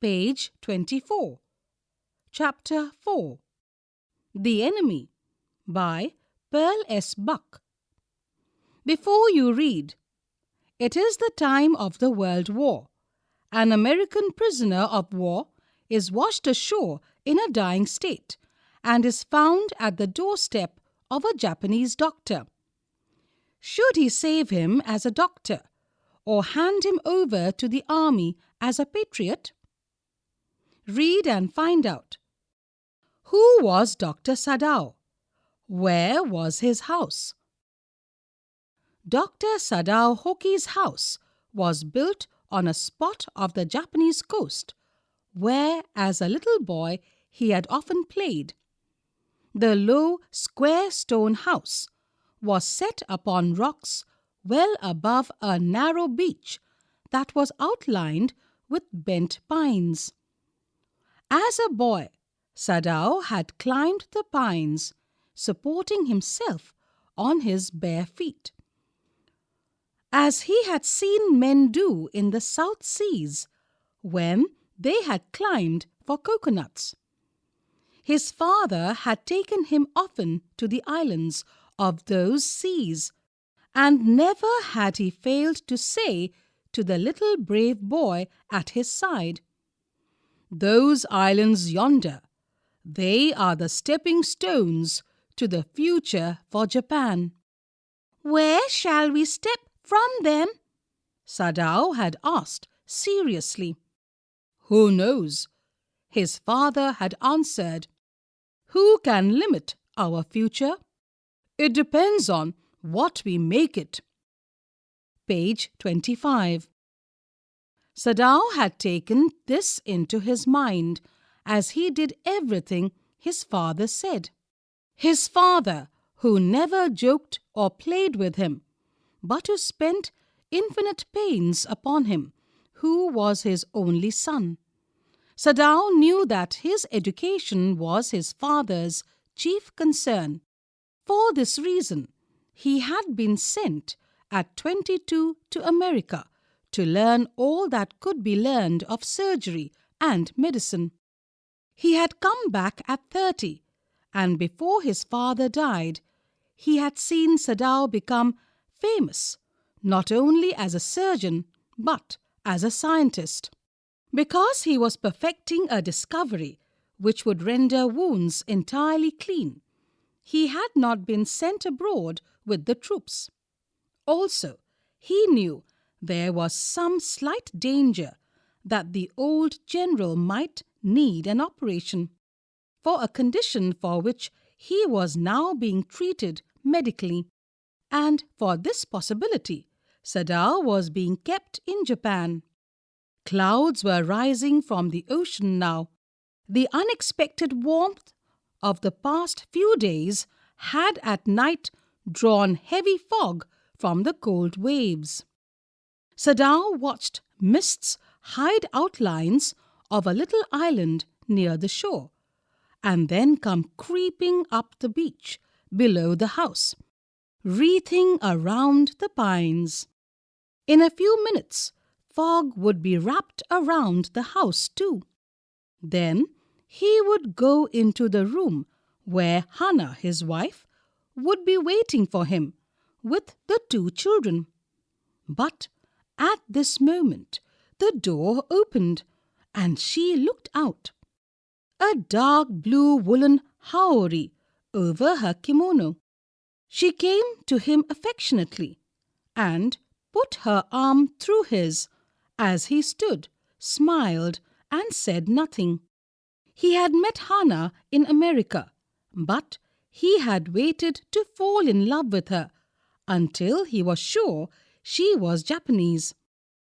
Page 24. Chapter 4. The Enemy by Pearl S. Buck. Before you read, it is the time of the World War. An American prisoner of war is washed ashore in a dying state and is found at the doorstep of a Japanese doctor. Should he save him as a doctor or hand him over to the army as a patriot? Read and find out. Who was Dr. Sadao? Where was his house? Dr. Sadao Hoki's house was built on a spot of the Japanese coast where, as a little boy, he had often played. The low, square stone house was set upon rocks well above a narrow beach that was outlined with bent pines. As a boy, Sadao had climbed the pines, supporting himself on his bare feet, as he had seen men do in the South Seas when they had climbed for coconuts. His father had taken him often to the islands of those seas, and never had he failed to say to the little brave boy at his side, "Those islands yonder, they are the stepping stones to the future for Japan." "Where shall we step from them?" Sadao had asked seriously. "Who knows?" his father had answered. "Who can limit our future? It depends on what we make it." Page 25. Sadao had taken this into his mind as he did everything his father said. His father, who never joked or played with him, but who spent infinite pains upon him, who was his only son. Sadao knew that his education was his father's chief concern. For this reason, he had been sent at 22 to America to learn all that could be learned of surgery and medicine. He had come back at 30, and before his father died, he had seen Sadao become famous, not only as a surgeon, but as a scientist. Because he was perfecting a discovery which would render wounds entirely clean, he had not been sent abroad with the troops. Also, he knew there was some slight danger that the old general might need an operation for a condition for which he was now being treated medically, and for this possibility, Sadao was being kept in Japan. Clouds were rising from the ocean now. The unexpected warmth of the past few days had at night drawn heavy fog from the cold waves. Sadao watched mists hide outlines of a little island near the shore, and then come creeping up the beach below the house, wreathing around the pines. In a few minutes, fog would be wrapped around the house too. Then he would go into the room where Hana, his wife, would be waiting for him with the 2 children. But at this moment, the door opened, and she looked out. A dark blue woolen haori over her kimono. She came to him affectionately and put her arm through his as he stood, smiled, and said nothing. He had met Hana in America, but he had waited to fall in love with her until he was sure she was Japanese.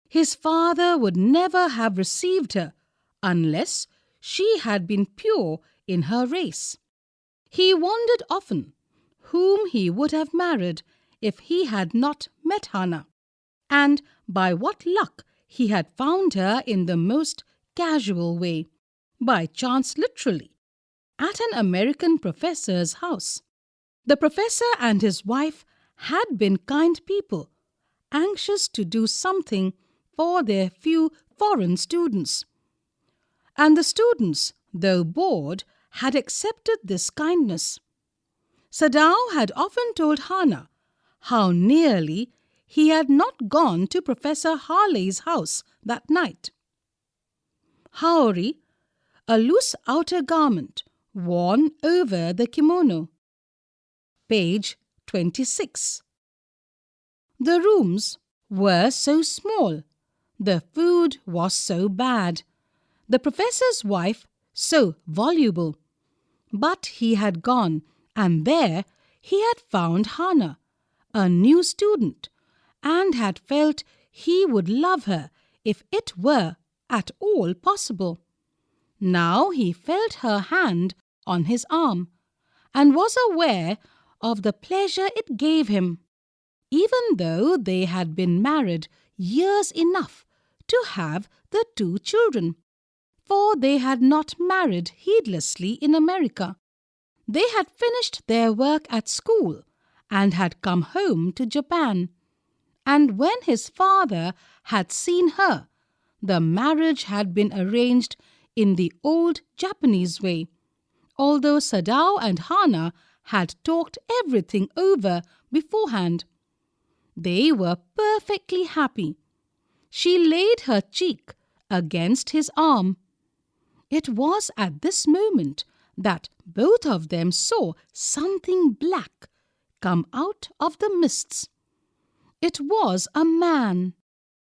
His father would never have received her unless she had been pure in her race. He wondered often whom he would have married if he had not met Hana, and by what luck he had found her in the most casual way, by chance literally, at an American professor's house. The professor and his wife had been kind people, anxious to do something for their few foreign students. And the students, though bored, had accepted this kindness. Sadao had often told Hannah how nearly he had not gone to Professor Harley's house that night. Haori, a loose outer garment worn over the kimono. Page 26. The rooms were so small, the food was so bad, the professor's wife so voluble. But he had gone, and there he had found Hannah, a new student, and had felt he would love her if it were at all possible. Now he felt her hand on his arm, and was aware of the pleasure it gave him, even though they had been married years enough to have the 2 children, for they had not married heedlessly in America. They had finished their work at school and had come home to Japan. And when his father had seen her, the marriage had been arranged in the old Japanese way, although Sadao and Hannah had talked everything over beforehand. They were perfectly happy. She laid her cheek against his arm. It was at this moment that both of them saw something black come out of the mists. It was a man.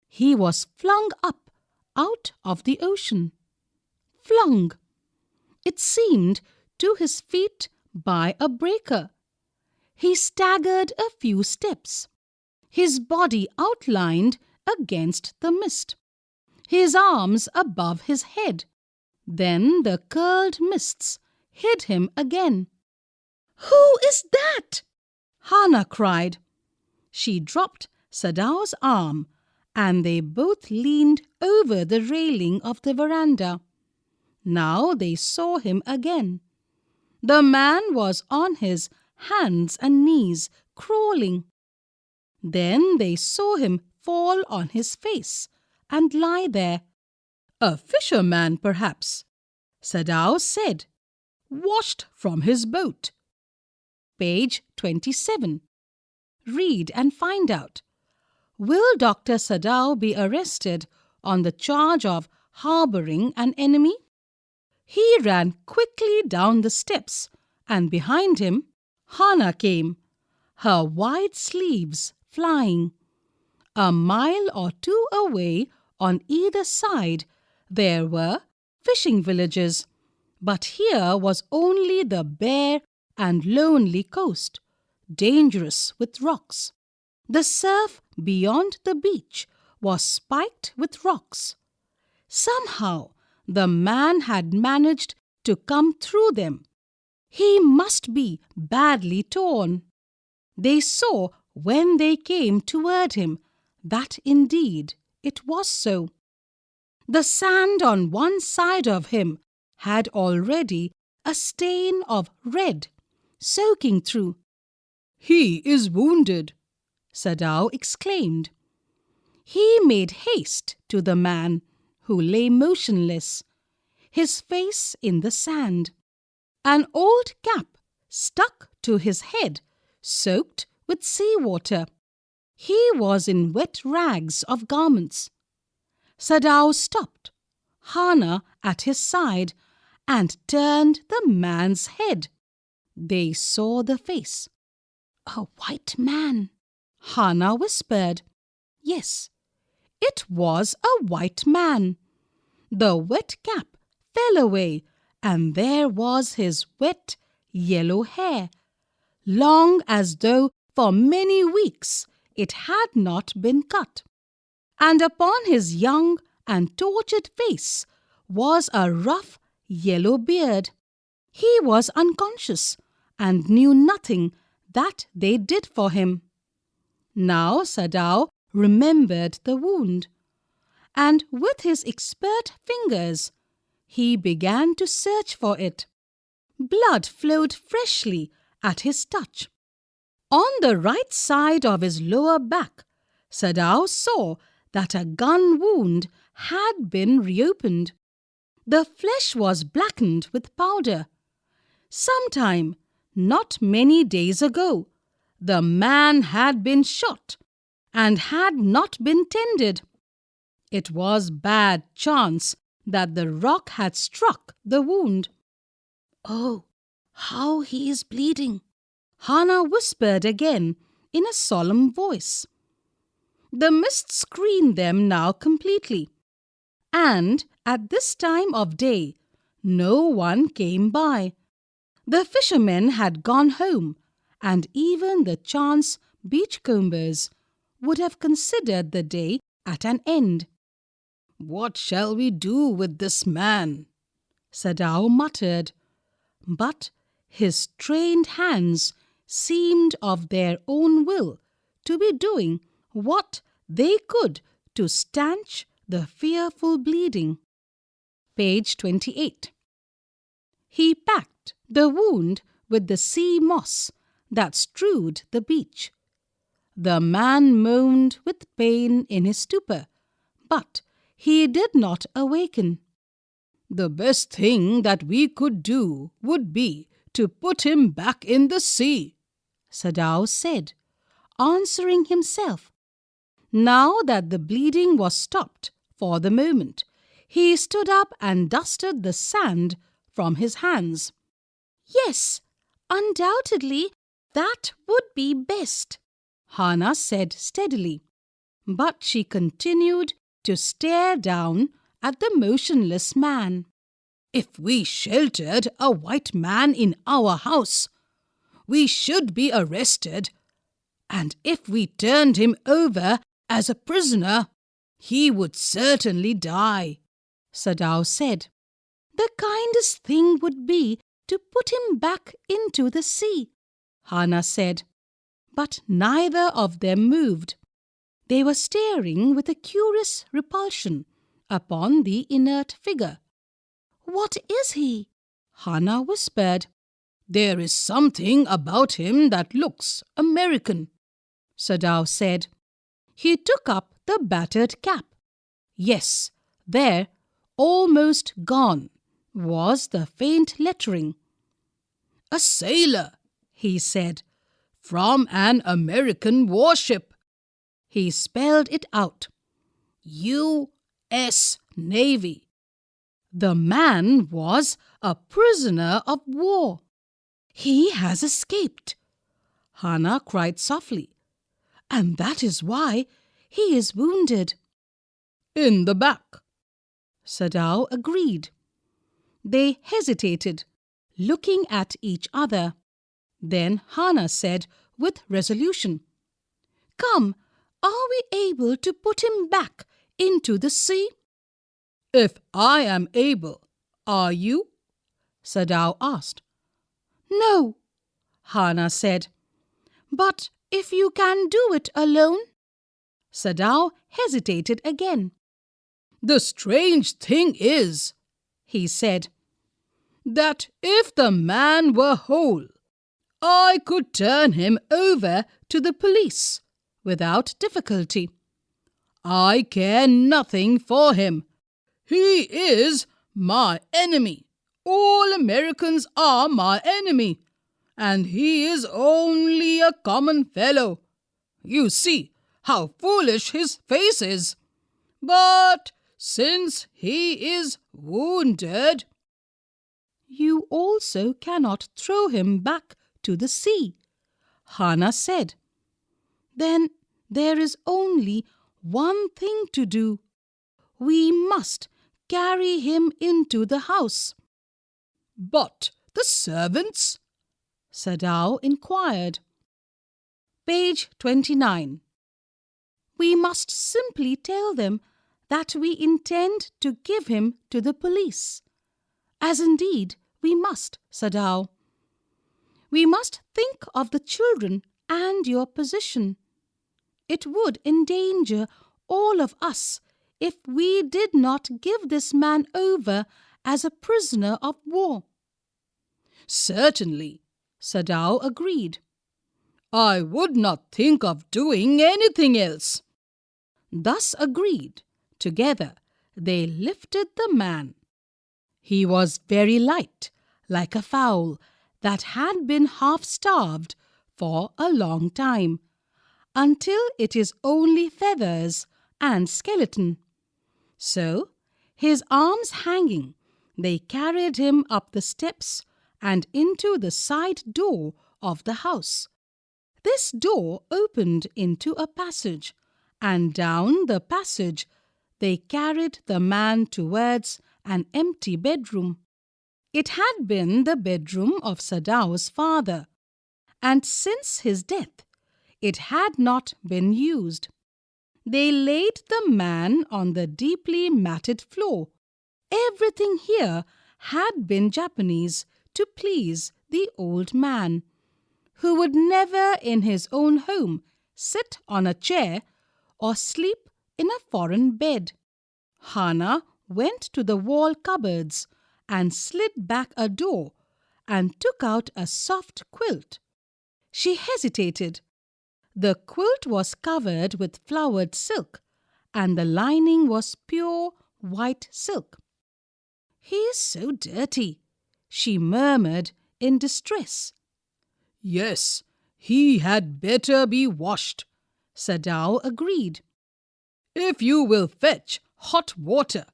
He was flung up out of the ocean. Flung, it seemed, to his feet by a breaker. He staggered a few steps, his body outlined against the mist, his arms above his head. Then the curled mists hid him again. "Who is that?" Hannah cried. She dropped Sadao's arm, and they both leaned over the railing of the veranda. Now they saw him again. The man was on his hands and knees, crawling. Then they saw him fall on his face and lie there. "A fisherman, perhaps," Sadao said, "washed from his boat." Page 27. Read and find out. Will Dr. Sadao be arrested on the charge of harboring an enemy? He ran quickly down the steps, and behind him, Hannah came, her wide sleeves flying. A mile or 2 away on either side there were fishing villages, but here was only the bare and lonely coast, dangerous with rocks. The surf beyond the beach was spiked with rocks. Somehow the man had managed to come through them. He must be badly torn. They saw when they came toward him that indeed it was so. The sand on one side of him had already a stain of red soaking through. "He is wounded," Sadao exclaimed. He made haste to the man, who lay motionless, his face in the sand. An old cap stuck to his head, soaked with sea-water. He was in wet rags of garments. Sadao stopped, Hannah at his side, and turned the man's head. They saw the face. "A white man," Hannah whispered. Yes, it was a white man. The wet cap fell away, and there was his wet, yellow hair, long as though for many weeks it had not been cut. And upon his young and tortured face was a rough yellow beard. He was unconscious and knew nothing that they did for him. Now Sadao remembered the wound, and with his expert fingers he began to search for it. Blood flowed freshly at his touch. On the right side of his lower back, Sadao saw that a gun wound had been reopened. The flesh was blackened with powder. Sometime, not many days ago, the man had been shot and had not been tended. It was bad chance that the rock had struck the wound. "Oh, how he is bleeding," Hannah whispered again in a solemn voice. The mist screened them now completely, and at this time of day no one came by. The fishermen had gone home, and even the chance beachcombers would have considered the day at an end. "What shall we do with this man?" Sadao muttered, but his trained hands seemed of their own will to be doing what they could to stanch the fearful bleeding. Page 28. He packed the wound with the sea moss that strewed the beach. The man moaned with pain in his stupor, but he did not awaken. "The best thing that we could do would be to put him back in the sea," Sadao said, answering himself. Now that the bleeding was stopped for the moment, he stood up and dusted the sand from his hands. "Yes, undoubtedly that would be best," Hannah said steadily, but she continued to stare down at the motionless man. "If we sheltered a white man in our house, we should be arrested, and if we turned him over as a prisoner, he would certainly die," Sadao said. "The kindest thing would be to put him back into the sea," Hannah said. But neither of them moved. They were staring with a curious repulsion upon the inert figure. "What is he?" Hannah whispered. "There is something about him that looks American," Sadao said. He took up the battered cap. Yes, there, almost gone, was the faint lettering. "A sailor," he said, "from an American warship." He spelled it out. U.S. Navy. The man was a prisoner of war. "He has escaped," Hannah cried softly, "and that is why he is wounded." "In the back," Sadao agreed. They hesitated, looking at each other. Then Hannah said with resolution, "Come, are we able to put him back into the sea?" "If I am able, are you?" Sadao asked. "No," Hannah said. "But if you can do it alone?" Sadao hesitated again. "The strange thing is," he said, "that if the man were whole, I could turn him over to the police without difficulty. I care nothing for him. He is my enemy. All Americans are my enemy, and he is only a common fellow. You see how foolish his face is. But since he is wounded—" "You also cannot throw him back to the sea," Hannah said. "Then there is only one thing to do. We must carry him into the house." "But the servants?" Sadao inquired. Page 29. "We must simply tell them that we intend to give him to the police. As indeed we must, Sadao. We must think of the children and your position. It would endanger all of us if we did not give this man over as a prisoner of war." "Certainly," Sadao agreed. "I would not think of doing anything else." Thus agreed, together they lifted the man He was very light, like a fowl that had been half-starved for a long time, until it is only feathers and skeleton. So, his arms hanging, they carried him up the steps and into the side door of the house. This door opened into a passage, and down the passage they carried the man towards an empty bedroom. It had been the bedroom of Sadao's father, and since his death it had not been used. They laid the man on the deeply matted floor. Everything here had been Japanese to please the old man, who would never in his own home sit on a chair or sleep in a foreign bed. Hana went to the wall cupboards and slid back a door and took out a soft quilt. She hesitated. The quilt was covered with flowered silk, and the lining was pure white silk. "He is so dirty," she murmured in distress. "Yes, he had better be washed," Sadao agreed. "If you will fetch hot water,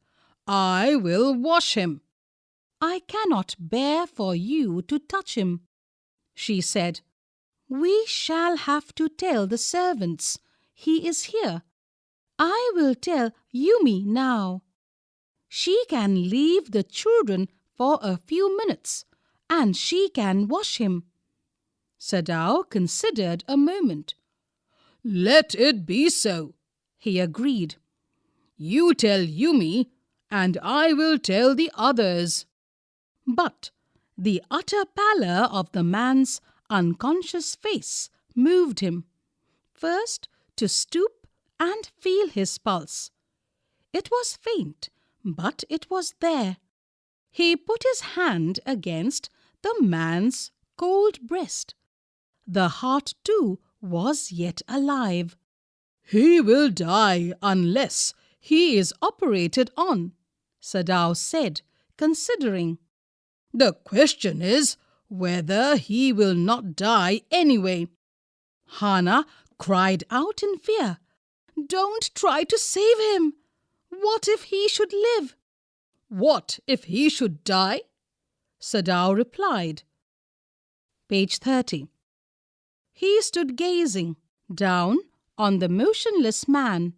I will wash him." "I cannot bear for you to touch him," she said. "We shall have to tell the servants he is here. I will tell Yumi now. She can leave the children for a few minutes, and she can wash him." Sadao considered a moment. "Let it be so," he agreed. "You tell Yumi, and I will tell the others." But the utter pallor of the man's unconscious face moved him, first to stoop and feel his pulse. It was faint, but it was there. He put his hand against the man's cold breast. The heart, too, was yet alive. "He will die unless he is operated on," Sadao said, considering. "The question is whether he will not die anyway." Hana cried out in fear. "Don't try to save him! What if he should live?" "What if he should die?" Sadao replied. Page 30. He stood gazing down on the motionless man.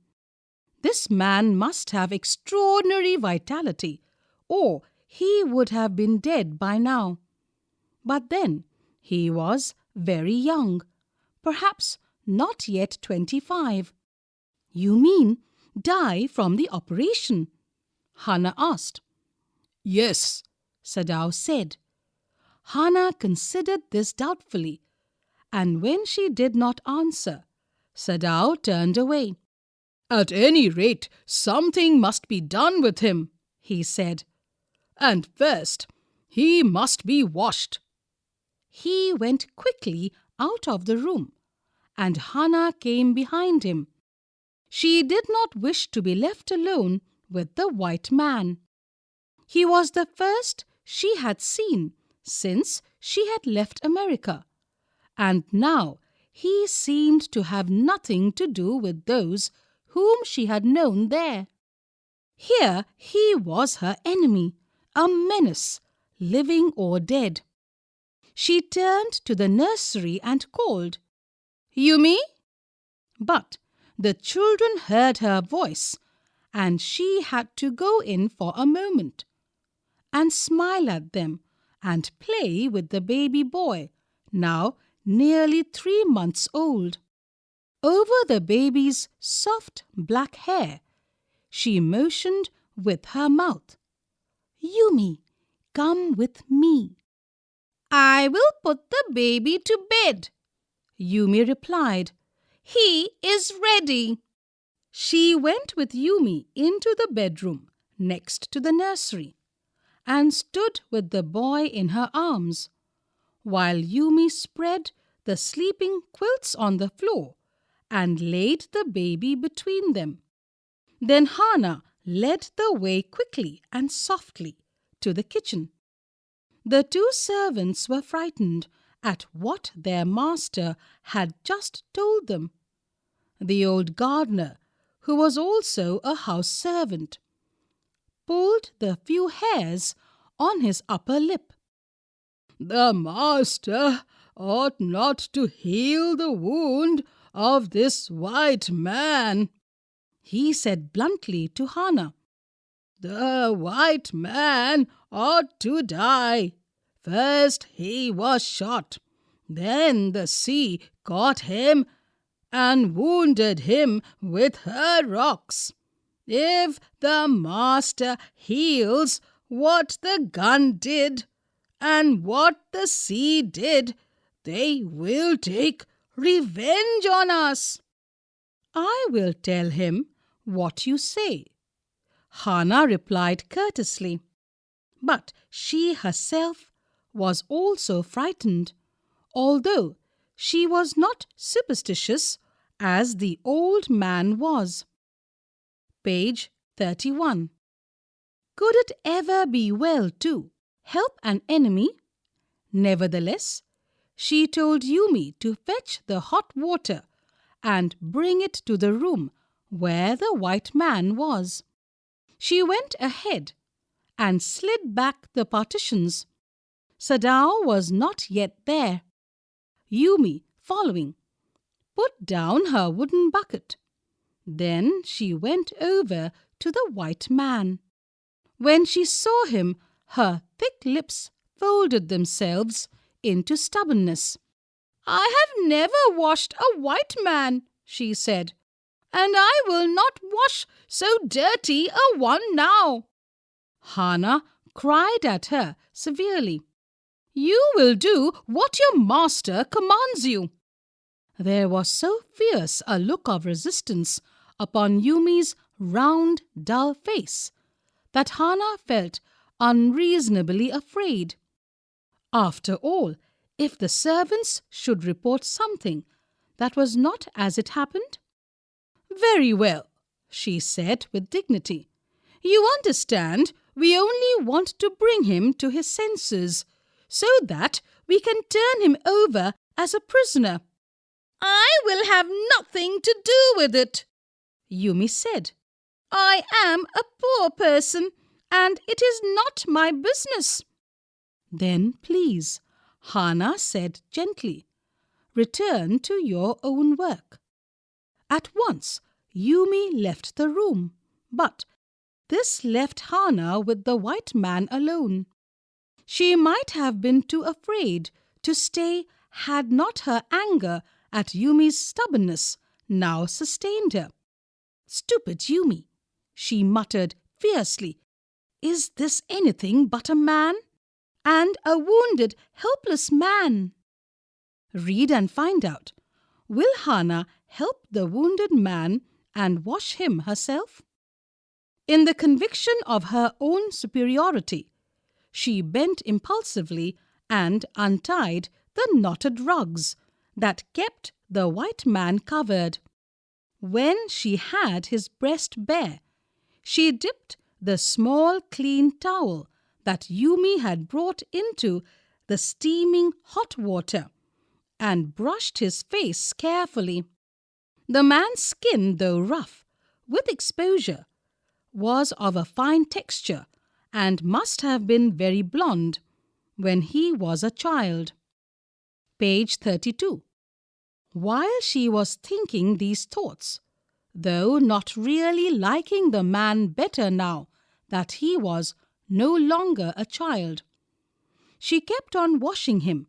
This man must have extraordinary vitality, or he would have been dead by now. But then he was very young, perhaps not yet 25. "You mean die from the operation?" Hana asked. "Yes," Sadao said. Hana considered this doubtfully, and when she did not answer, Sadao turned away. "At any rate, something must be done with him," he said. "And first, he must be washed." He went quickly out of the room, and Hana came behind him. She did not wish to be left alone with the white man. He was the first she had seen since she had left America, and now he seemed to have nothing to do with those whom she had known there. Here he was her enemy, a menace, living or dead. She turned to the nursery and called, "Yumi?" But the children heard her voice, and she had to go in for a moment and smile at them and play with the baby boy, now nearly 3 months old. Over the baby's soft black hair, she motioned with her mouth. "Yumi, come with me." "I will put the baby to bed," Yumi replied. "He is ready." She went with Yumi into the bedroom next to the nursery and stood with the boy in her arms, while Yumi spread the sleeping quilts on the floor and laid the baby between them. Then Hana led the way quickly and softly to the kitchen. The two servants were frightened at what their master had just told them. The old gardener, who was also a house servant, pulled the few hairs on his upper lip. "The master ought not to heal the wound of this white man," he said bluntly to Hannah. "The white man ought to die. First he was shot, then the sea caught him and wounded him with her rocks. If the master heals what the gun did and what the sea did, they will take revenge on us." "I will tell him what you say," Hannah replied courteously. But she herself was also frightened, although she was not superstitious as the old man was. Page 31. Could it ever be well to help an enemy? Nevertheless, she told Yumi to fetch the hot water and bring it to the room where the white man was. She went ahead and slid back the partitions. Sadao was not yet there. Yumi, following, put down her wooden bucket. Then she went over to the white man. When she saw him, her thick lips folded themselves into stubbornness. "I have never washed a white man," she said, "and I will not wash so dirty a one now." Hannah cried at her severely. "You will do what your master commands you." There was so fierce a look of resistance upon Yumi's round, dull face that Hannah felt unreasonably afraid. After all, if the servants should report something that was not as it happened? "Very well," she said with dignity. "You understand, we only want to bring him to his senses so that we can turn him over as a prisoner." "I will have nothing to do with it," Yumi said. "I am a poor person, and it is not my business." "Then please," Hannah said gently, "return to your own work." At once, Yumi left the room, but this left Hannah with the white man alone. She might have been too afraid to stay had not her anger at Yumi's stubbornness now sustained her. "Stupid Yumi," she muttered fiercely. "Is this anything but a man? And a wounded, helpless man?" Read and find out. Will Hannah help the wounded man and wash him herself? In the conviction of her own superiority, she bent impulsively and untied the knotted rugs that kept the white man covered. When she had his breast bare, she dipped the small clean towel that Yumi had brought into the steaming hot water and brushed his face carefully. The man's skin, though rough, with exposure, was of a fine texture and must have been very blonde when he was a child. Page 32. While she was thinking these thoughts, though not really liking the man better now that he was no longer a child, she kept on washing him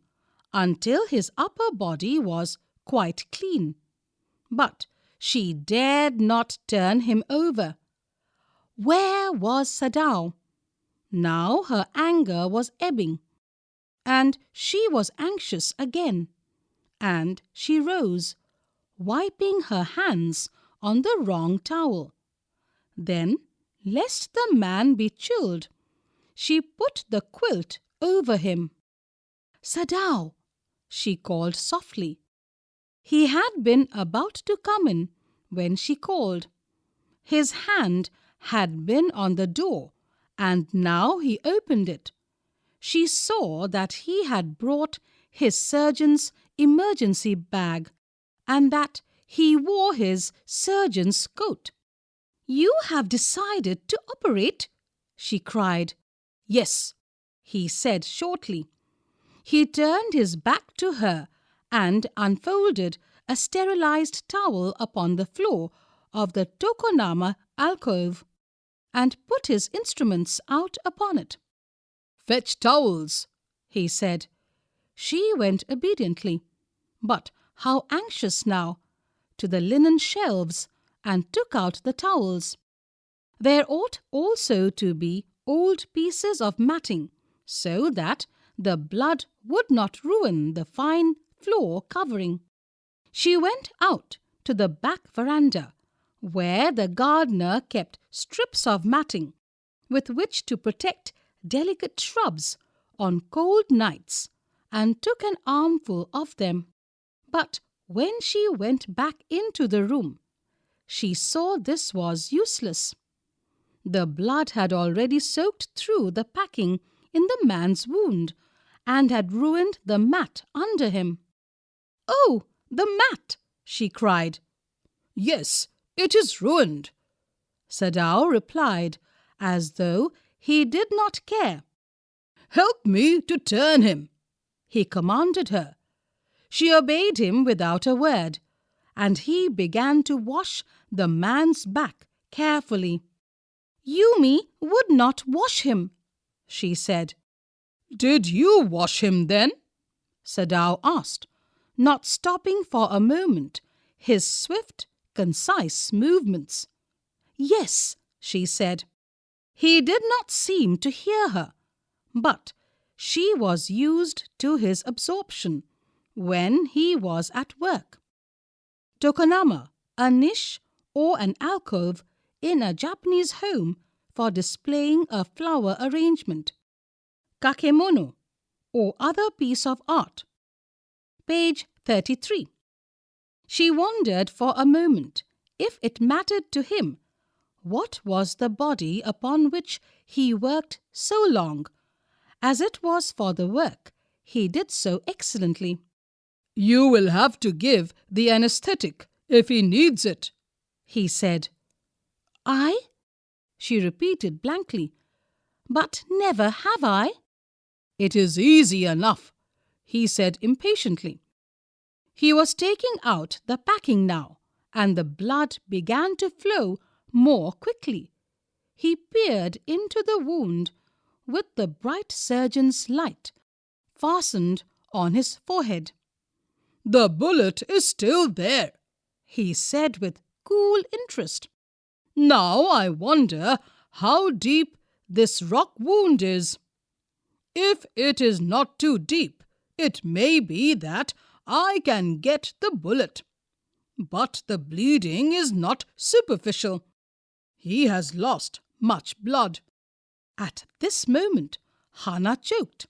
until his upper body was quite clean. But she dared not turn him over. Where was Sadao? Now her anger was ebbing, and she was anxious again, and she rose, wiping her hands on the wrong towel. Then, lest the man be chilled, she put the quilt over him. "Sadao," she called softly. He had been about to come in when she called. His hand had been on the door and now he opened it. She saw that he had brought his surgeon's emergency bag and that he wore his surgeon's coat. "You have decided to operate?" she cried. "Yes," he said shortly. He turned his back to her and unfolded a sterilized towel upon the floor of the Tokonoma alcove and put his instruments out upon it. "Fetch towels," he said. She went obediently, but how anxious now, to the linen shelves and took out the towels. There ought also to be old pieces of matting, so that the blood would not ruin the fine floor covering. She went out to the back veranda, where the gardener kept strips of matting with which to protect delicate shrubs on cold nights, and took an armful of them. But when she went back into the room, she saw this was useless. The blood had already soaked through the packing in the man's wound and had ruined the mat under him. "Oh, the mat!" she cried. "Yes, it is ruined," Sadao replied, as though he did not care. "Help me to turn him," he commanded her. She obeyed him without a word, and he began to wash the man's back carefully. "Yumi would not wash him," she said. "Did you wash him then?" Sadao asked, not stopping for a moment his swift, concise movements. "Yes," she said. He did not seem to hear her, but she was used to his absorption when he was at work. Tokonoma, a niche or an alcove in a Japanese home for displaying a flower arrangement. Kakemono, or other piece of art. Page 33. She wondered for a moment if it mattered to him what was the body upon which he worked so long, as it was for the work he did so excellently. "You will have to give the anesthetic if he needs it," he said. "I?" she repeated blankly. "But never have I." "It is easy enough," he said impatiently. He was taking out the packing now, and the blood began to flow more quickly. He peered into the wound with the bright surgeon's light fastened on his forehead. "The bullet is still there," he said with cool interest. "Now I wonder how deep this rock wound is. If it is not too deep, it may be that I can get the bullet. But the bleeding is not superficial. He has lost much blood." At this moment, Hana choked.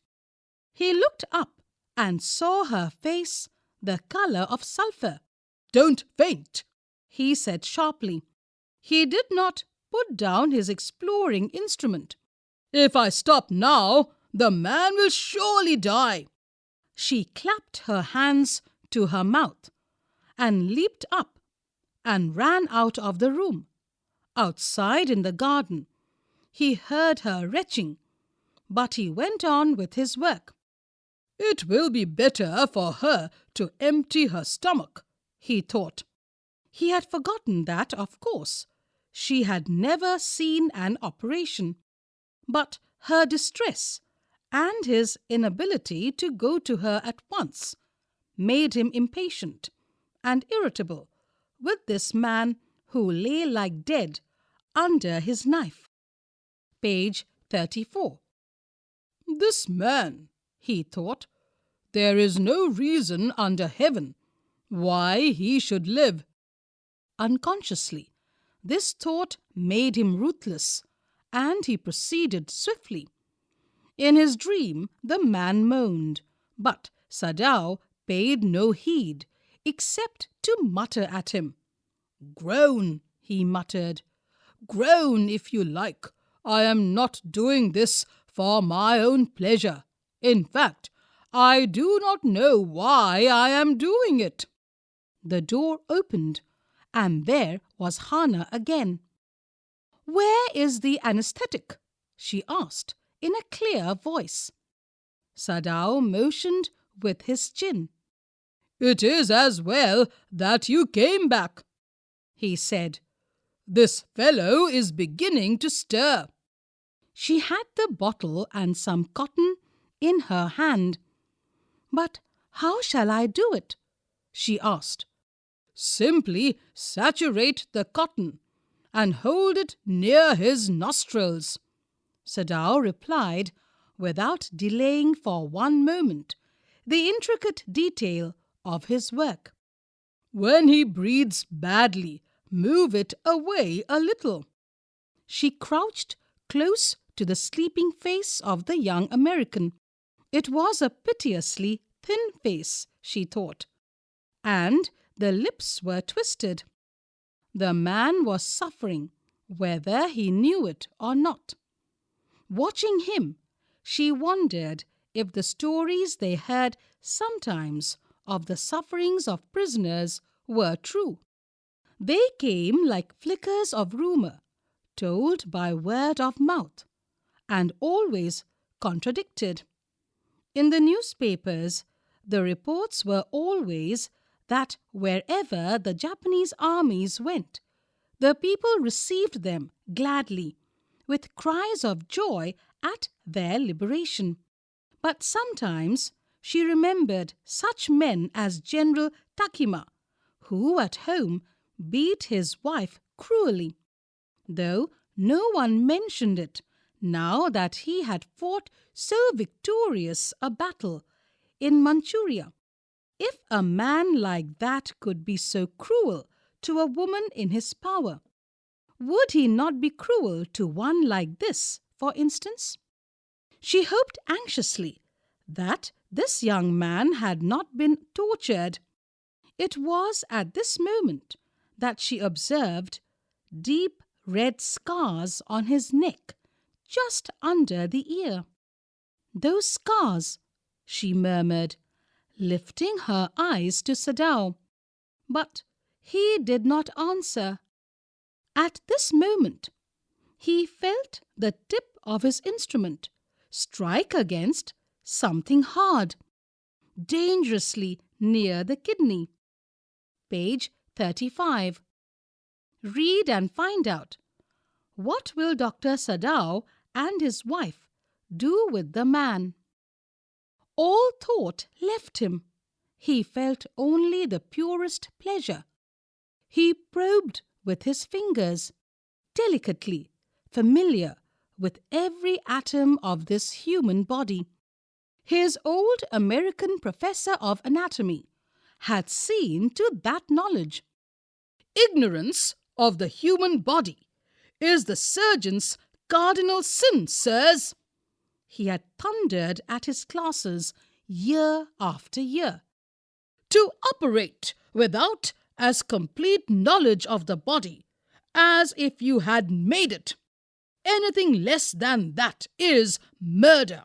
He looked up and saw her face the color of sulphur. "Don't faint," he said sharply. He did not put down his exploring instrument. "If I stop now, the man will surely die." She clapped her hands to her mouth and leaped up and ran out of the room. Outside in the garden, he heard her retching, but he went on with his work. "It will be better for her to empty her stomach," he thought. He had forgotten that, of course, she had never seen an operation, but her distress and his inability to go to her at once made him impatient and irritable with this man who lay like dead under his knife. Page 34. "This man," he thought, "there is no reason under heaven why he should live." Unconsciously, this thought made him ruthless, and he proceeded swiftly. In his dream, the man moaned, but Sadao paid no heed, except to mutter at him. "Groan," he muttered. "Groan if you like. I am not doing this for my own pleasure. In fact, I do not know why I am doing it." The door opened, and there was Hannah again. "Where is the anesthetic?" she asked in a clear voice. Sadao motioned with his chin. "It is as well that you came back," he said. "This fellow is beginning to stir." She had the bottle and some cotton in her hand. "But how shall I do it?" she asked. "Simply saturate the cotton and hold it near his nostrils," Sadao replied, without delaying for one moment the intricate detail of his work. "When he breathes badly, move it away a little." She crouched close to the sleeping face of the young American. It was a piteously thin face, she thought, and the lips were twisted. The man was suffering, whether he knew it or not. Watching him, she wondered if the stories they heard sometimes of the sufferings of prisoners were true. They came like flickers of rumor, told by word of mouth, and always contradicted. In the newspapers, the reports were always that wherever the Japanese armies went, the people received them gladly, with cries of joy at their liberation. But sometimes she remembered such men as General Takima, who at home beat his wife cruelly, though no one mentioned it now that he had fought so victorious a battle in Manchuria. If a man like that could be so cruel to a woman in his power, would he not be cruel to one like this, for instance? She hoped anxiously that this young man had not been tortured. It was at this moment that she observed deep red scars on his neck, just under the ear. "Those scars," she murmured, lifting her eyes to Sadao. But he did not answer. At this moment, he felt the tip of his instrument strike against something hard, dangerously near the kidney. Page 35. Read and find out. What will Dr. Sadao and his wife do with the man? All thought left him. He felt only the purest pleasure. He probed with his fingers, delicately familiar with every atom of this human body. His old American professor of anatomy had seen to that knowledge. "Ignorance of the human body is the surgeon's cardinal sin, sirs," he had thundered at his classes year after year. "To operate without as complete knowledge of the body as if you had made it. Anything less than that is murder."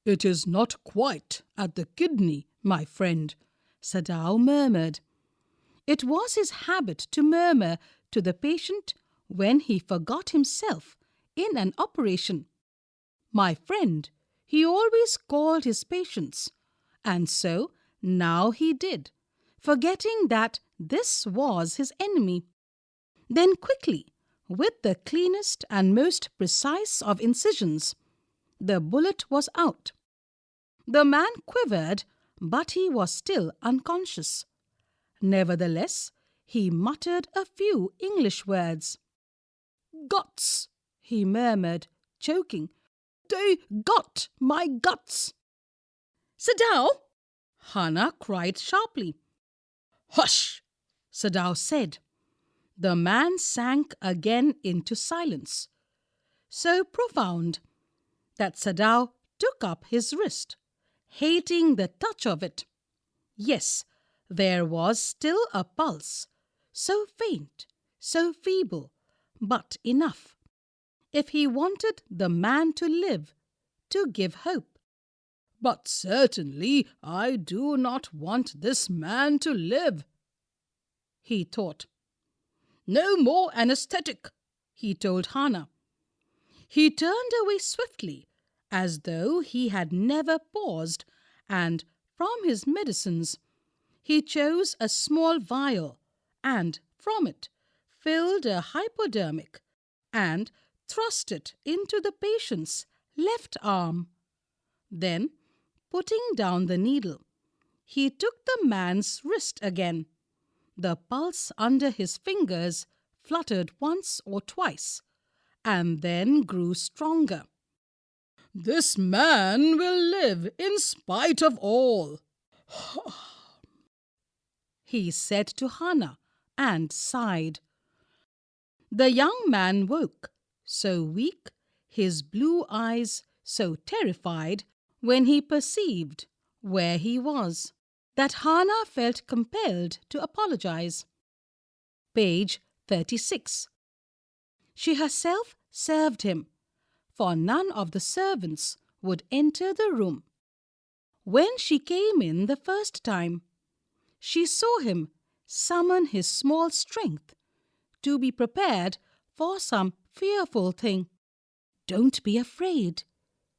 "It is not quite at the kidney, my friend," Sadao murmured. It was his habit to murmur to the patient when he forgot himself in an operation. "My friend," he always called his patients, and so now he did, forgetting that this was his enemy. Then quickly, with the cleanest and most precise of incisions, the bullet was out. The man quivered, but he was still unconscious. Nevertheless, he muttered a few English words. "Guts," he murmured, choking. "They got my guts." "Sadao!" Hannah cried sharply. "Hush!" Sadao said. The man sank again into silence, so profound that Sadao took up his wrist, hating the touch of it. Yes, there was still a pulse, so faint, so feeble, but enough. if he wanted the man to live, to give hope. But certainly I do not want this man to live, he thought. No more anesthetic, he told Hannah. He turned away swiftly, as though he had never paused, and from his medicines he chose a small vial and from it filled a hypodermic and thrust it into the patient's left arm. Then, putting down the needle, he took the man's wrist again. The pulse under his fingers fluttered once or twice, and then grew stronger. This man will live in spite of all, he said to Hannah, and sighed. The young man woke, so weak, his blue eyes so terrified when he perceived where he was, that Hannah felt compelled to apologize. Page 36. She herself served him, for none of the servants would enter the room. When she came in the first time, she saw him summon his small strength to be prepared for some fearful thing. "Don't be afraid,"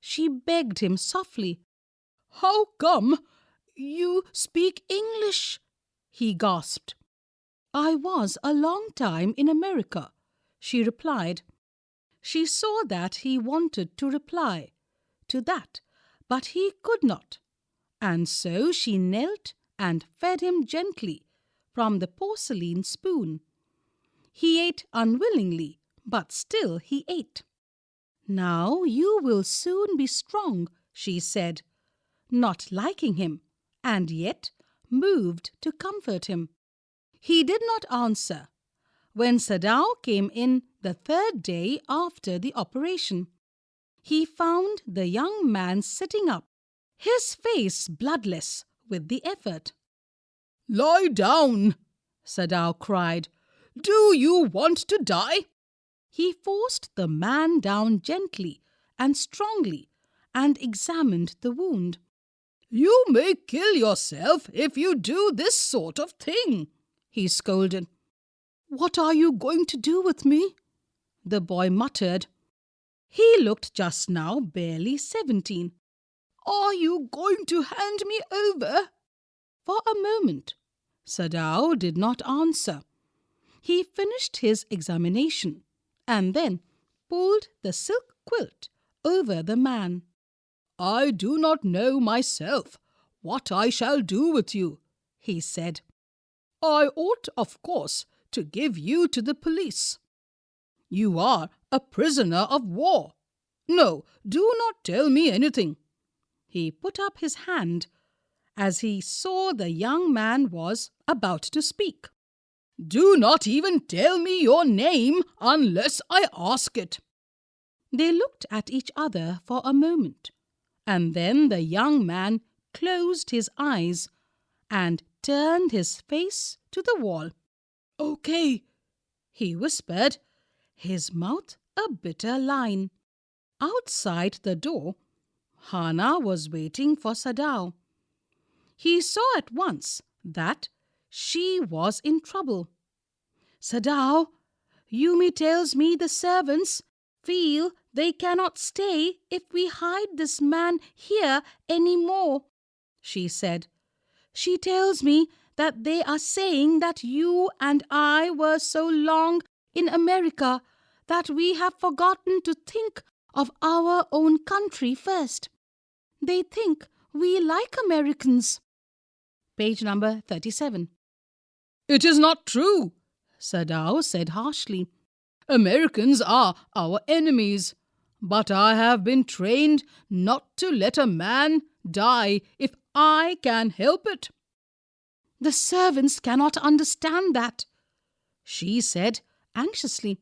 she begged him softly. "How come you speak English?" he gasped. "I was a long time in America," she replied. She saw that he wanted to reply to that, but he could not, and so she knelt and fed him gently from the porcelain spoon. He ate unwillingly, but still he ate. "Now you will soon be strong," she said, not liking him, and yet moved to comfort him. He did not answer. When Sadao came in the third day after the operation, he found the young man sitting up, his face bloodless with the effort. "Lie down," Sadao cried. "Do you want to die?" He forced the man down gently and strongly and examined the wound. "You may kill yourself if you do this sort of thing," he scolded. "What are you going to do with me?" the boy muttered. He looked just now barely 17. "Are you going to hand me over?" For a moment, Sadao did not answer. He finished his examination and then pulled the silk quilt over the man. "I do not know myself what I shall do with you," he said. "I ought, of course, to give you to the police. You are a prisoner of war. No, do not tell me anything." He put up his hand as he saw the young man was about to speak. "Do not even tell me your name unless I ask it." They looked at each other for a moment, and then the young man closed his eyes and turned his face to the wall. "Okay," he whispered, his mouth a bitter line. Outside the door, Hannah was waiting for Sadao. He saw at once that she was in trouble. "Sadao, Yumi tells me the servants feel they cannot stay if we hide this man here any more," she said. "She tells me that they are saying that you and I were so long in America that we have forgotten to think of our own country first. They think we like Americans." Page number 37. "It is not true," Sadao said harshly. "Americans are our enemies, but I have been trained not to let a man die if I can help it." "The servants cannot understand that," she said anxiously.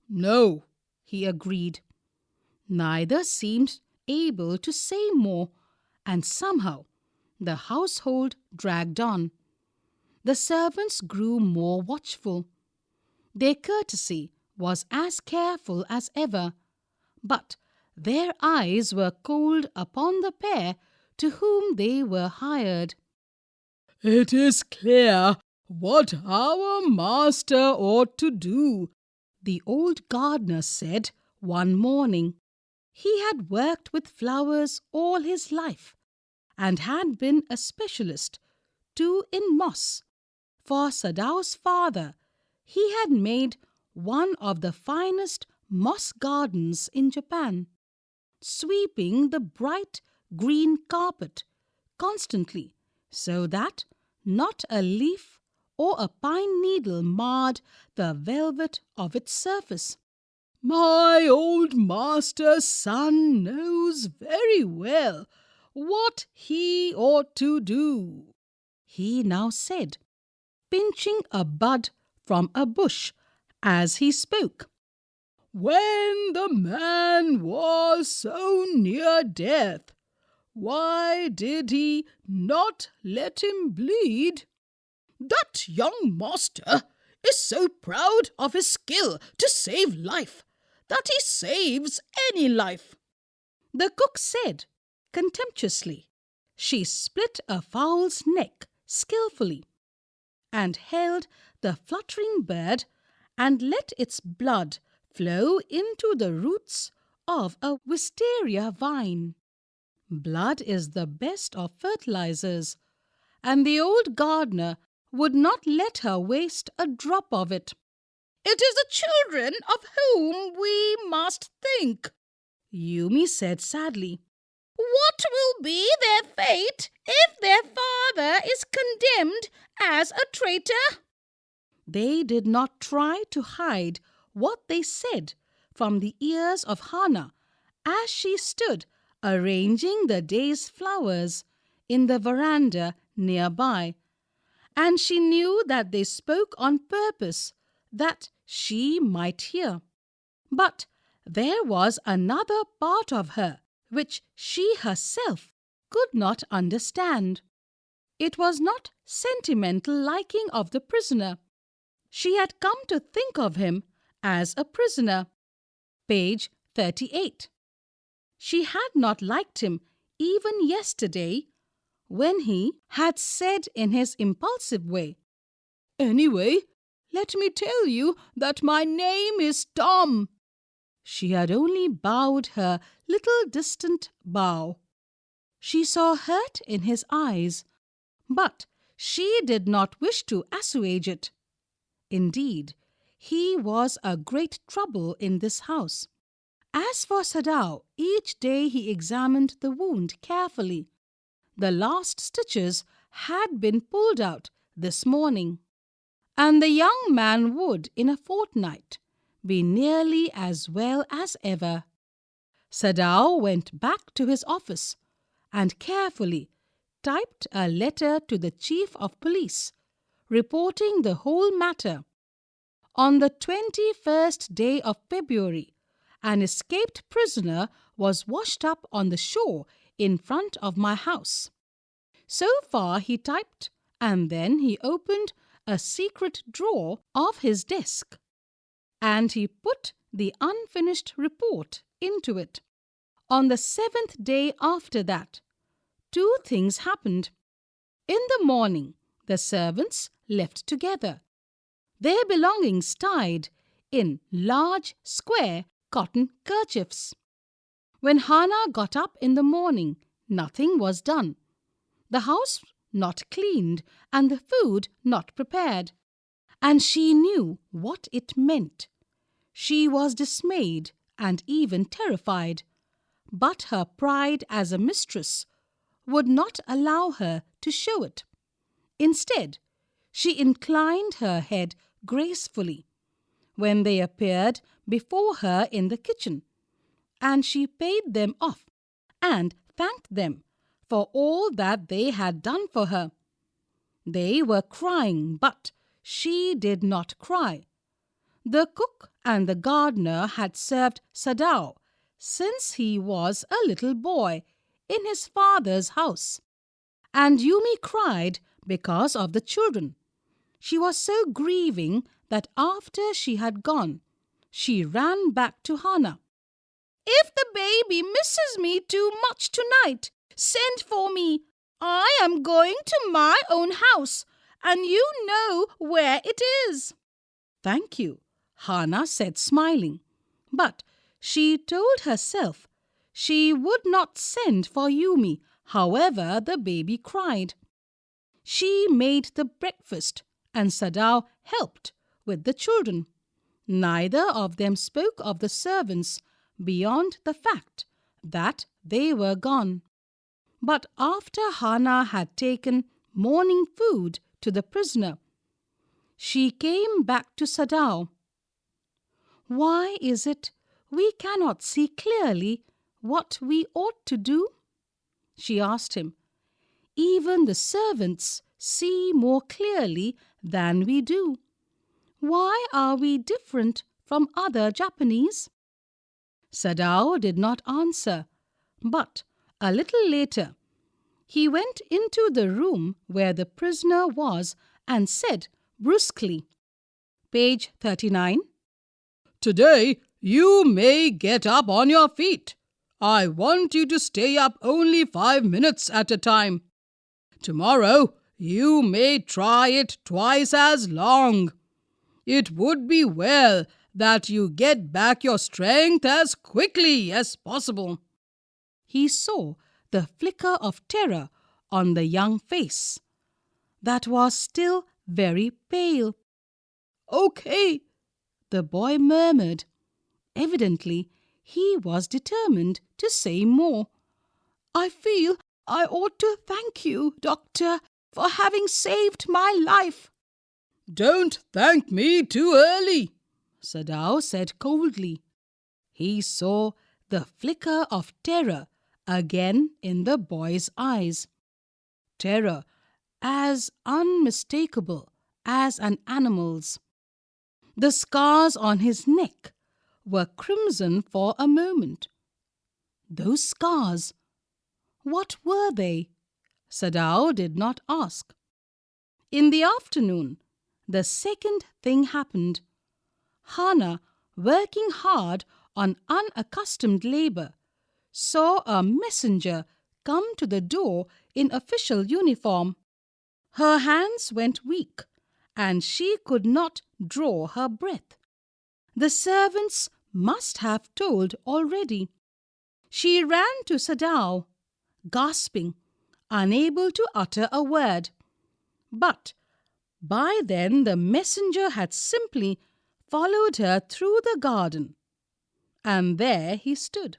"No," he agreed. Neither seemed able to say more, and somehow the household dragged on. The servants grew more watchful. Their courtesy was as careful as ever, but their eyes were cold upon the pair to whom they were hired. "It is clear what our master ought to do," the old gardener said one morning. He had worked with flowers all his life and had been a specialist, too, in moss. For Sadao's father, he had made one of the finest moss gardens in Japan, sweeping the bright green carpet constantly so that not a leaf or a pine needle marred the velvet of its surface. "My old master's son knows very well what he ought to do," he now said, pinching a bud from a bush as he spoke. "When the man was so near death, why did he not let him bleed?" "That young master is so proud of his skill to save life that he saves any life," the cook said contemptuously. She split a fowl's neck skillfully and held the fluttering bird and let its blood flow into the roots of a wisteria vine. Blood is the best of fertilizers, and the old gardener would not let her waste a drop of it. "It is the children of whom we must think," Yumi said sadly. "What will be their fate if their father is condemned as a traitor?" They did not try to hide what they said from the ears of Hana as she stood arranging the day's flowers in the veranda nearby, and she knew that they spoke on purpose that she might hear. But there was another part of her which she herself could not understand. It was not sentimental liking of the prisoner. She had come to think of him as a prisoner. Page 38. She had not liked him even yesterday when he had said in his impulsive way, "Anyway, let me tell you that my name is Tom." She had only bowed her little distant bow. She saw hurt in his eyes, but she did not wish to assuage it. Indeed, he was a great trouble in this house. As for Sadao, each day he examined the wound carefully. The last stitches had been pulled out this morning, and the young man would, in a fortnight, be nearly as well as ever. Sadao went back to his office and carefully typed a letter to the chief of police, reporting the whole matter. On the 21st day of February, an escaped prisoner was washed up on the shore in front of my house. So far he typed, and then he opened a secret drawer of his desk, and he put the unfinished report into it. On the 7th day after that, two things happened. In the morning, the servants left together, their belongings tied in large square cotton kerchiefs. When Hana got up in the morning, nothing was done. The house not cleaned and the food not prepared. And she knew what it meant. She was dismayed and even terrified. But her pride as a mistress would not allow her to show it. Instead, she inclined her head gracefully when they appeared before her in the kitchen, and she paid them off and thanked them for all that they had done for her. They were crying, but she did not cry. The cook and the gardener had served Sadao since he was a little boy in his father's house, and Yumi cried because of the children. She was so grieving that after she had gone, She ran back to Hannah. "If the baby misses me too much tonight, send for me. I am going to my own house, and you know where it is." "Thank you," Hannah said, smiling. But she told herself she would not send for Yumi, however the baby cried. She made the breakfast, and Sadao helped with the children. Neither of them spoke of the servants beyond the fact that they were gone. But after Hannah had taken morning food to the prisoner, she came back to Sadao. "Why is it we cannot see clearly what we ought to do?" she asked him. "Even the servants see more clearly than we do. Why are we different from other Japanese?" Sadao did not answer, but a little later he went into the room where the prisoner was and said brusquely, page 39, "Today you may get up on your feet. I want you to stay up only 5 minutes at a time. Tomorrow you may try it twice as long. It would be well that you get back your strength as quickly as possible." He saw the flicker of terror on the young face that was still very pale. "Okay," the boy murmured. Evidently, he was determined to say more. "I feel I ought to thank you, Doctor, for having saved my life." "Don't thank me too early," Sadao said coldly. He saw the flicker of terror again in the boy's eyes. Terror as unmistakable as an animal's. The scars on his neck were crimson for a moment. Those scars, what were they? Sadao did not ask. In the afternoon, the second thing happened. Hannah, working hard on unaccustomed labor, saw a messenger come to the door in official uniform. Her hands went weak, and she could not draw her breath. The servants must have told already. She ran to Sadao, gasping, unable to utter a word. But by then the messenger had simply followed her through the garden, and there he stood.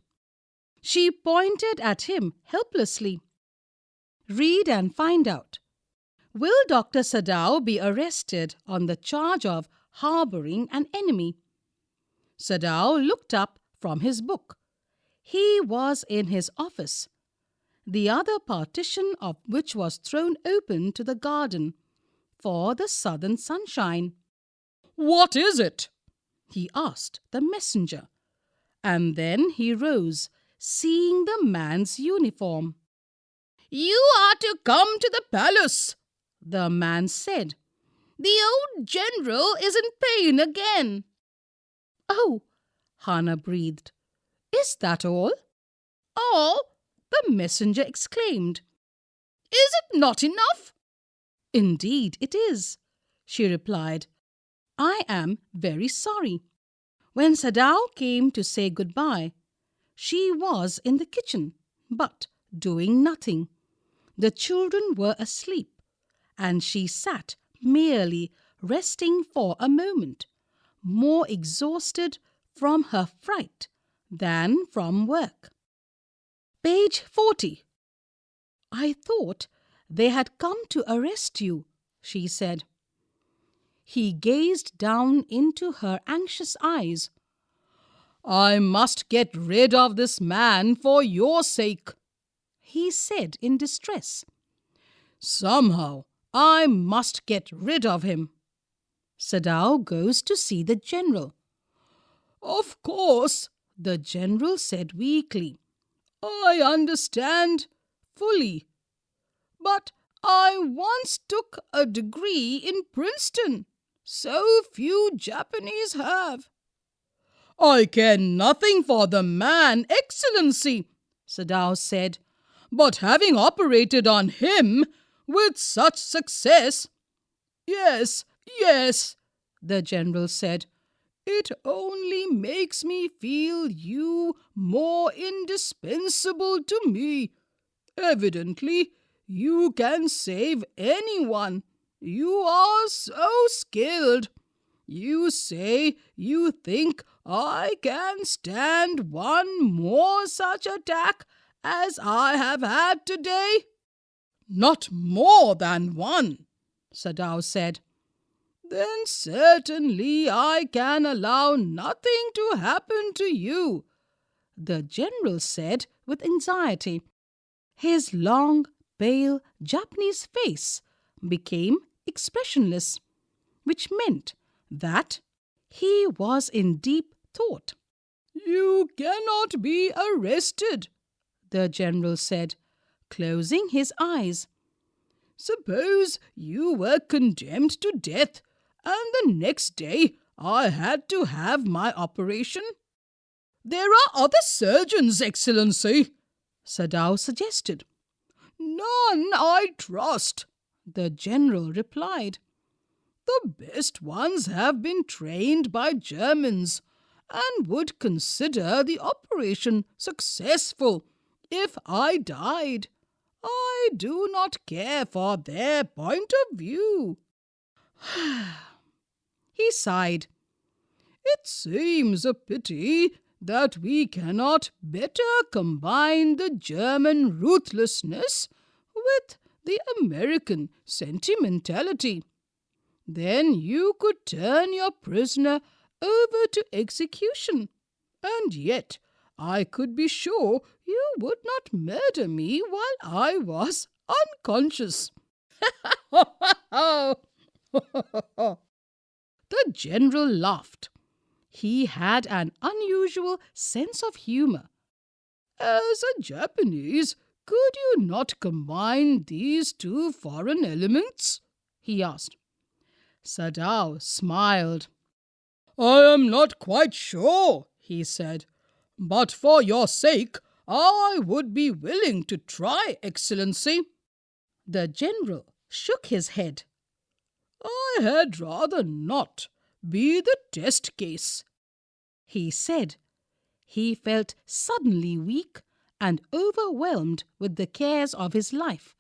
She pointed at him helplessly. "Read and find out. Will Dr. Sadao be arrested on the charge of harboring an enemy?" Sadao looked up from his book. He was in his office, the other partition of which was thrown open to the garden for the southern sunshine. "What is it?" he asked the messenger, and then he rose, seeing the man's uniform. "You are to come to the palace," the man said. "The old general is in pain again." "Oh," Hannah breathed. "Is that all?" "All?" the messenger exclaimed. "Is it not enough?" "Indeed it is," she replied. "I am very sorry." When Sadao came to say goodbye, she was in the kitchen, but doing nothing. The children were asleep, and she sat merely resting for a moment, more exhausted from her fright than from work. Page 40. "I thought they had come to arrest you," she said. He gazed down into her anxious eyes. "I must get rid of this man for your sake," he said in distress. "Somehow I must get rid of him." Sadao goes to see the general. "Of course," the general said weakly. "I understand fully. But I once took a degree in Princeton. So few Japanese have." I care nothing for the man, Excellency, Sadao said, but having operated on him with such success— Yes, yes, the general said, it only makes me feel you more indispensable to me. Evidently, you can save anyone. You are so skilled. You say you think I can stand one more such attack as I have had today? Not more than one, Sadao said. Then certainly I can allow nothing to happen to you, the general said with anxiety. His long, pale Japanese face became expressionless, which meant that he was in deep thought. You cannot be arrested, the general said, closing his eyes. Suppose you were condemned to death, and the next day I had to have my operation. There are other surgeons, Excellency, Sadao suggested. None, I trust, the general replied. The best ones have been trained by Germans and would consider the operation successful if I died. I do not care for their point of view. He sighed. It seems a pity that we cannot better combine the German ruthlessness with the American sentimentality. Then you could turn your prisoner over to execution, and yet I could be sure you would not murder me while I was unconscious. The general laughed. He had an unusual sense of humor. As a Japanese, could you not combine these two foreign elements? He asked. Sadao smiled. I am not quite sure, he said, but for your sake, I would be willing to try, Excellency. The general shook his head. I had rather not be the test case, he said. He felt suddenly weak and overwhelmed with the cares of his life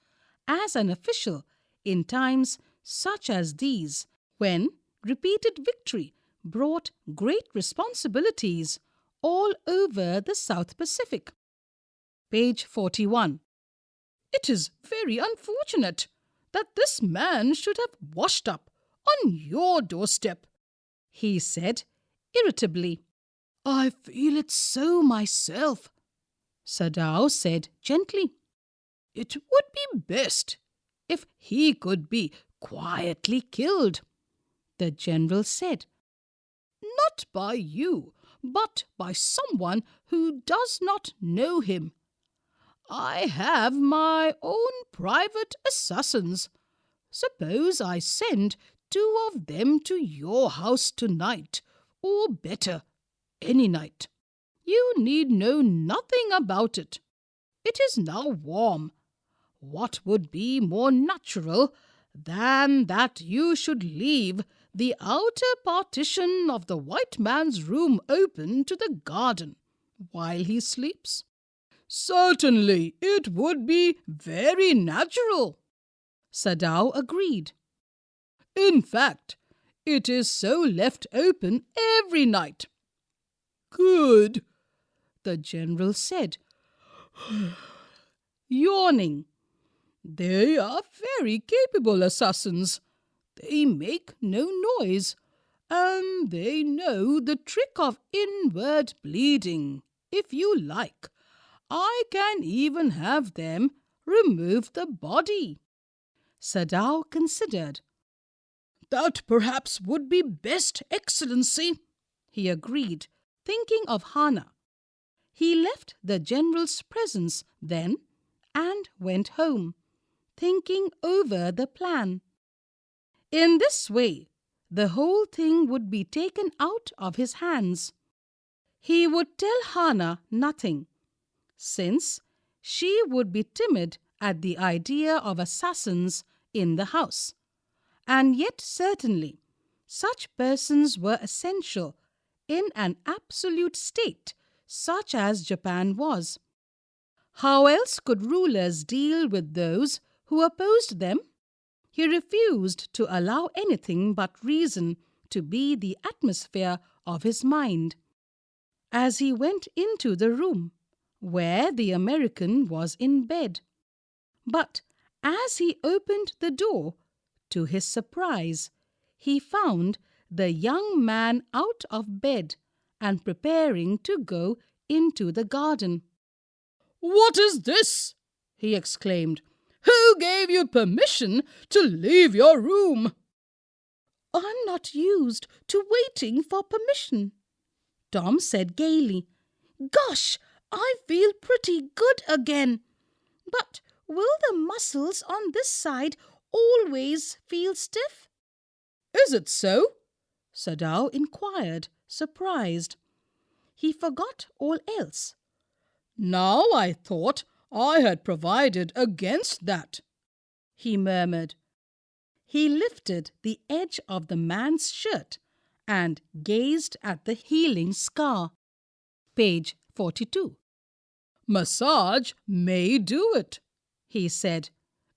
as an official in times such as these, when repeated victory brought great responsibilities all over the South Pacific. Page 41. It is very unfortunate that this man should have washed up on your doorstep, he said irritably. I feel it so myself, Sadao said gently. It would be best if he could be quietly killed, the general said. Not by you, but by someone who does not know him. I have my own private assassins. Suppose I send 2 of them to your house tonight, or better, any night. You need know nothing about it. It is now warm. What would be more natural than that you should leave the outer partition of the white man's room open to the garden while he sleeps? Certainly, it would be very natural, Sadao agreed. In fact, it is so left open every night. Good, the general said, yawning. They are very capable assassins. They make no noise, and they know the trick of inward bleeding. If you like, I can even have them remove the body. Sadao considered. That perhaps would be best, Excellency, he agreed, thinking of Hana. He left the general's presence then and went home, thinking over the plan. In this way, the whole thing would be taken out of his hands. he would tell Hannah nothing, since she would be timid at the idea of assassins in the house. And yet certainly such persons were essential in an absolute state such as Japan was. How else could rulers deal with those who opposed them? He refused to allow anything but reason to be the atmosphere of his mind. As he went into the room where the American was in bed, but as he opened the door, to his surprise, he found the young man out of bed and preparing to go into the garden. "What is this?" he exclaimed. "Who gave you permission to leave your room?" "I'm not used to waiting for permission," Tom said gaily. "Gosh, I feel pretty good again. But will the muscles on this side always feel stiff?" "Is it so?" Sadao inquired, surprised. He forgot all else. "Now I thought I had provided against that," he murmured. He lifted the edge of the man's shirt and gazed at the healing scar. Page 42. "Massage may do it," he said,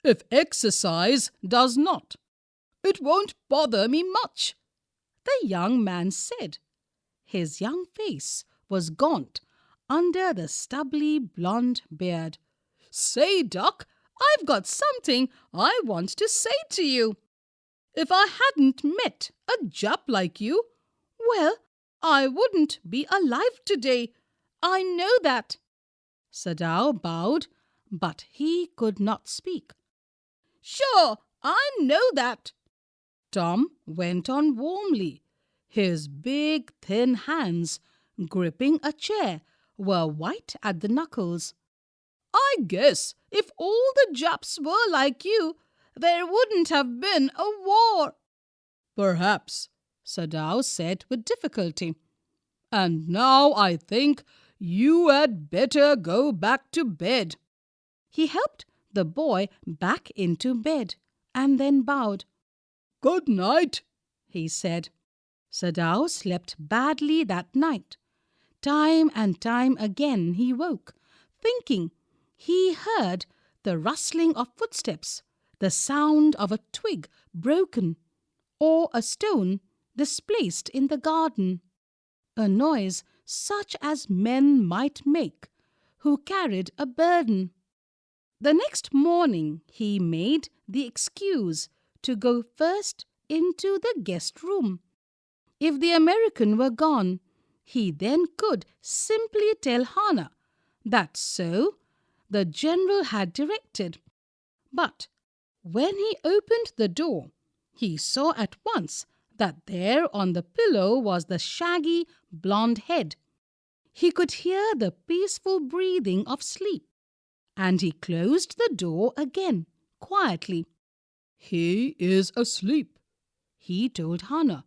"if exercise does not. It won't bother me much," the young man said. His young face was gaunt under the stubbly blonde beard. "Say, Doc, I've got something I want to say to you. If I hadn't met a Jap like you, well, I wouldn't be alive today. I know that." Sadao bowed, but he could not speak. "Sure, I know that," Tom went on warmly. His big, thin hands, gripping a chair, were white at the knuckles. "I guess if all the Japs were like you, there wouldn't have been a war." "Perhaps," Sadao said with difficulty. "And now I think you had better go back to bed." He helped the boy back into bed and then bowed. "Good night," he said. Sadao slept badly that night. Time and time again he woke, thinking he heard the rustling of footsteps, the sound of a twig broken, or a stone displaced in the garden, a noise such as men might make who carried a burden. The next morning he made the excuse to go first into the guest room. If the American were gone, he then could simply tell Hannah that so the general had directed. But when he opened the door, he saw at once that there on the pillow was the shaggy blonde head. He could hear the peaceful breathing of sleep, and he closed the door again quietly. "He is asleep," he told Hannah.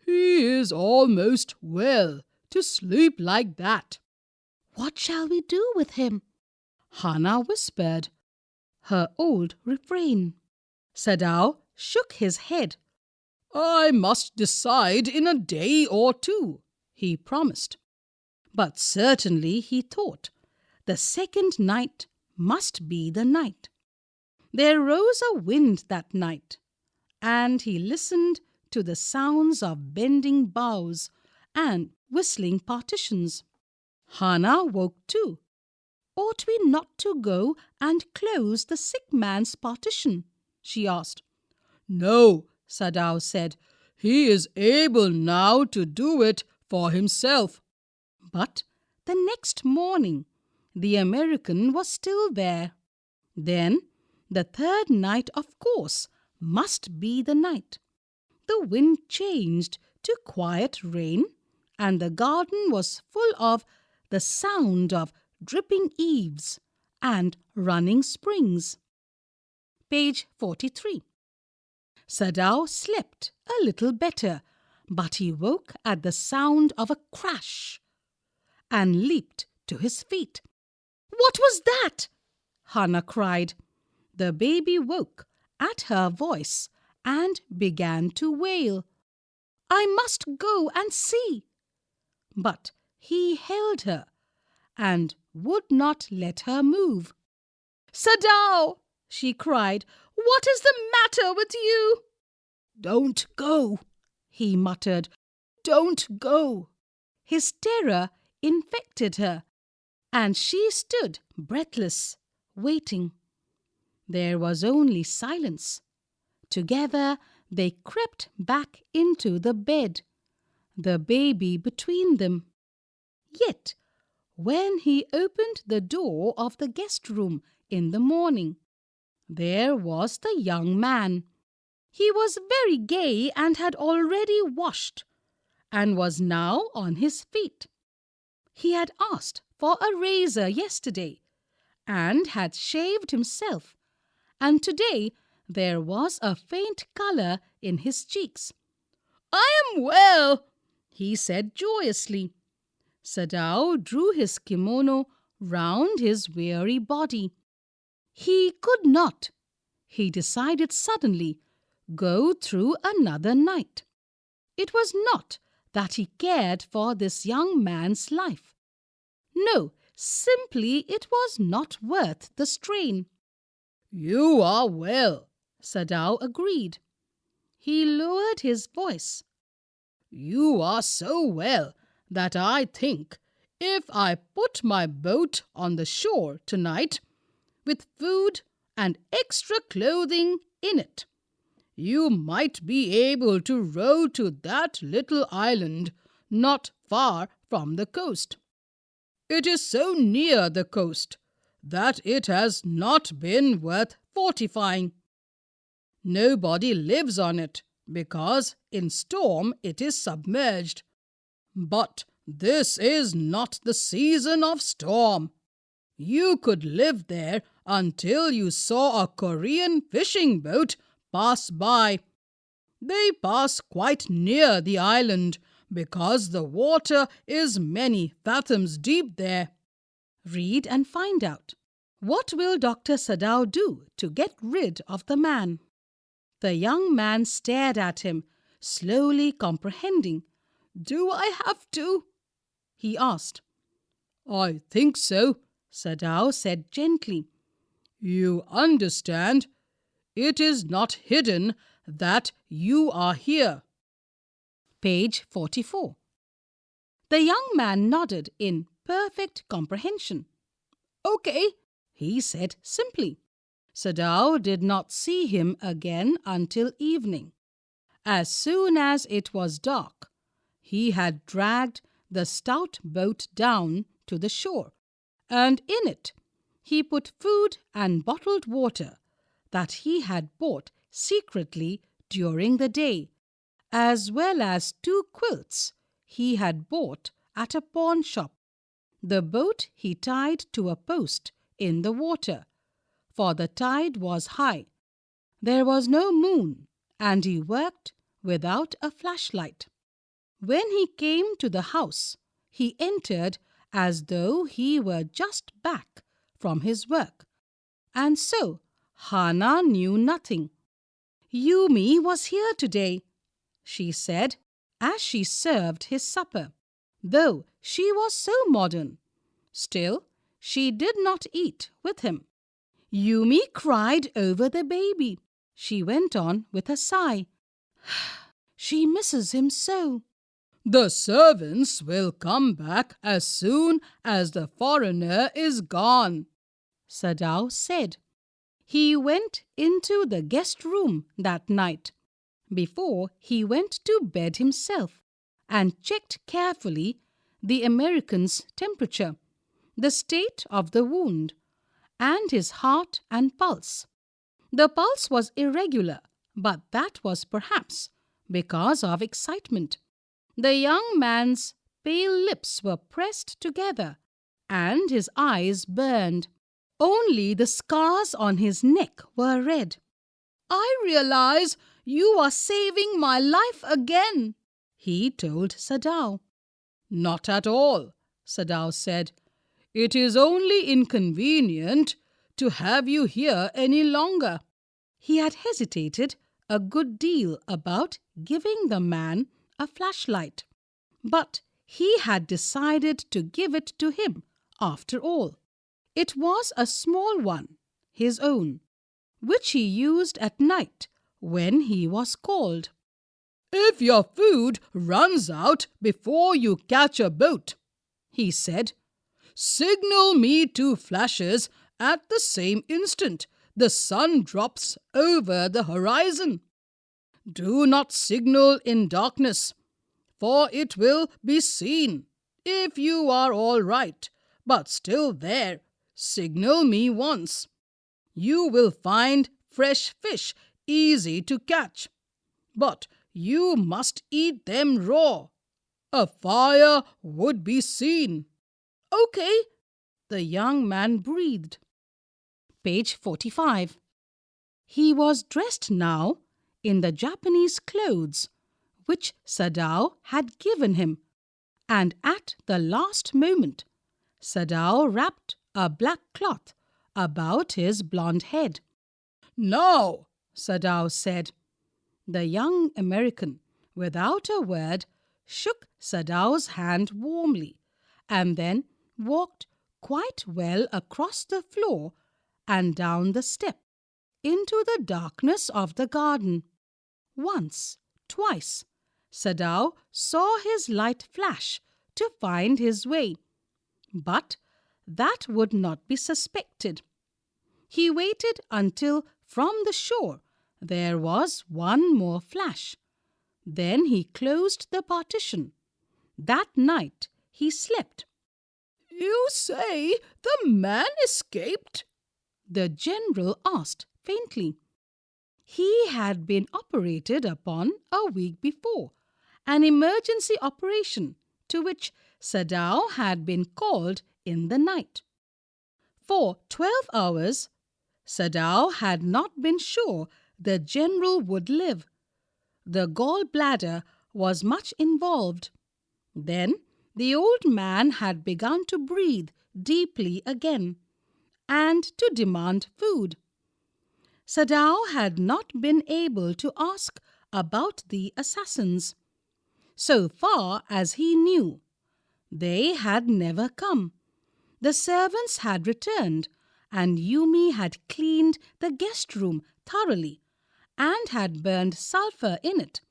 "He is almost well to sleep like that." "What shall we do with him?" Hannah whispered, her old refrain. Sadao shook his head. "I must decide in a day or two," he promised. But certainly, he thought, the second night must be the night. There rose a wind that night, and he listened to the sounds of bending boughs and whistling partitions. Hannah woke too. "Ought we not to go and close the sick man's partition?" she asked. "No," Sadao said. "He is able now to do it for himself." But the next morning, the American was still there. Then the third night, of course, must be the night. The wind changed to quiet rain, and the garden was full of the sound of dripping eaves and running springs. Page 43. Sadao slept a little better, but he woke at the sound of a crash. and leaped to his feet. "What was that?" Hannah cried. The baby woke at her voice and began to wail. "I must go and see." But he held her and would not let her move. "Sadao," she cried, "what is the matter with you?" "Don't go," he muttered. "Don't go." His terror infected her, and she stood breathless, waiting. There was only silence. Together they crept back into the bed, the baby between them. Yet, when he opened the door of the guest room in the morning, there was the young man. He was very gay and had already washed, and was now on his feet. He had asked for a razor yesterday, and had shaved himself, and today there was a faint colour in his cheeks. "I am well," he said joyously. Sadao drew his kimono round his weary body. He could not, he decided suddenly, go through another night. It was not that he cared for this young man's life. No, simply it was not worth the strain. "You are well," Sadao agreed. He lowered his voice. "You are so well that I think if I put my boat on the shore tonight, with food and extra clothing in it, you might be able to row to that little island not far from the coast. It is so near the coast that it has not been worth fortifying. Nobody lives on it because in storm it is submerged. But this is not the season of storm. You could live there until you saw a Korean fishing boat pass by. They pass quite near the island because the water is many fathoms deep there." Read and find out. What will Dr. Sadao do to get rid of the man? The young man stared at him, slowly comprehending. "Do I have to?" he asked. "I think so," Sadao said gently. "You understand, it is not hidden that you are here." Page 44. The young man nodded in perfect comprehension. "Okay," he said simply. Sadao did not see him again until evening. As soon as it was dark, he had dragged the stout boat down to the shore, and in it he put food and bottled water that he had bought secretly during the day, as well as 2 quilts he had bought at a pawn shop. The boat he tied to a post in the water, for the tide was high. There was no moon, and he worked without a flashlight. When he came to the house, he entered as though he were just back from his work, and so Hannah knew nothing. "Yumi was here today," she said, as she served his supper, though she was so modern. Still, she did not eat with him. "Yumi cried over the baby," she went on with a sigh. "She misses him so." "The servants will come back as soon as the foreigner is gone," Sadao said. He went into the guest room that night, before he went to bed himself, and checked carefully the American's temperature, the state of the wound, and his heart and pulse. The pulse was irregular, but that was perhaps because of excitement. The young man's pale lips were pressed together, and his eyes burned. Only the scars on his neck were red. "I realize you are saving my life again," he told Sadao. "Not at all," Sadao said. "It is only inconvenient to have you here any longer." He had hesitated a good deal about giving the man a flashlight, but he had decided to give it to him after all. It was a small one, his own, which he used at night when he was called. "If your food runs out before you catch a boat," he said, "signal me 2 flashes at the same instant the sun drops over the horizon. Do not signal in darkness, for it will be seen. If you are all right, but still there, signal me once. You will find fresh fish easy to catch, but you must eat them raw. A fire would be seen." "Okay," the young man breathed. Page 45. He was dressed now in the Japanese clothes which Sadao had given him, and at the last moment Sadao wrapped a black cloth about his blond head. "Now," Sadao said. The young American, without a word, shook Sadao's hand warmly, and then walked quite well across the floor and down the step into the darkness of the garden. Once, twice, Sadao saw his light flash to find his way, but that would not be suspected. He waited until from the shore there was one more flash. Then he closed the partition. That night he slept. "You say the man escaped?" the general asked faintly. He had been operated upon a week before, an emergency operation to which Sadao had been called in the night. For 12 hours, Sadao had not been sure the general would live. The gallbladder was much involved. Then the old man had begun to breathe deeply again and to demand food. Sadao had not been able to ask about the assassins. So far as he knew, they had never come. The servants had returned, and Yumi had cleaned the guest room thoroughly and had burned sulphur in it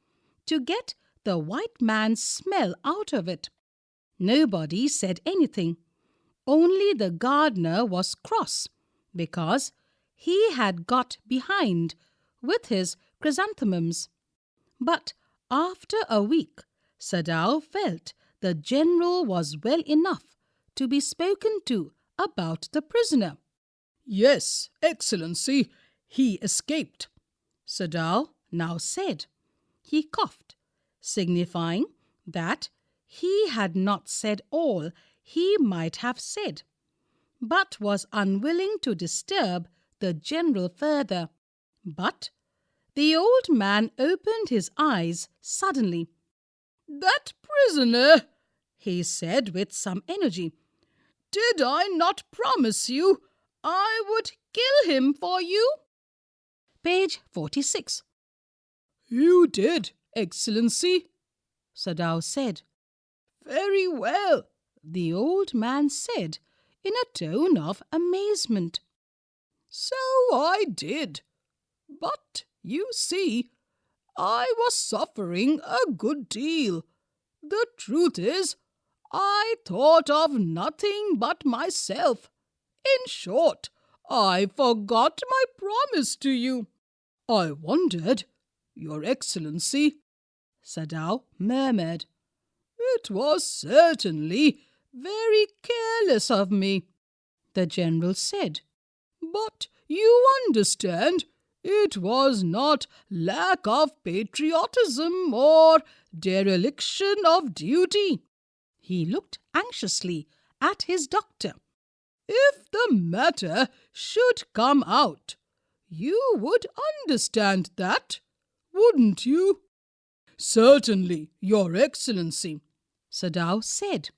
to get the white man's smell out of it. Nobody said anything. Only the gardener was cross because he had got behind with his chrysanthemums. But after a week, Sadao felt the general was well enough to be spoken to about the prisoner. "Yes, Excellency, he escaped," Sadao now said. He coughed, signifying that he had not said all he might have said, but was unwilling to disturb the general further. But the old man opened his eyes suddenly. "That prisoner," he said with some energy. "Did I not promise you I would kill him for you?" Page 46. "You did, Excellency," Sadao said. "Very well," the old man said in a tone of amazement. "So I did. But, you see, I was suffering a good deal. The truth is, I thought of nothing but myself. In short, I forgot my promise to you. I wondered, Your Excellency," Sadao murmured. "It was certainly very careless of me," the general said. "But you understand, it was not lack of patriotism or dereliction of duty." He looked anxiously at his doctor. "If the matter should come out, you would understand that, wouldn't you?" "Certainly, Your Excellency," Sadao said.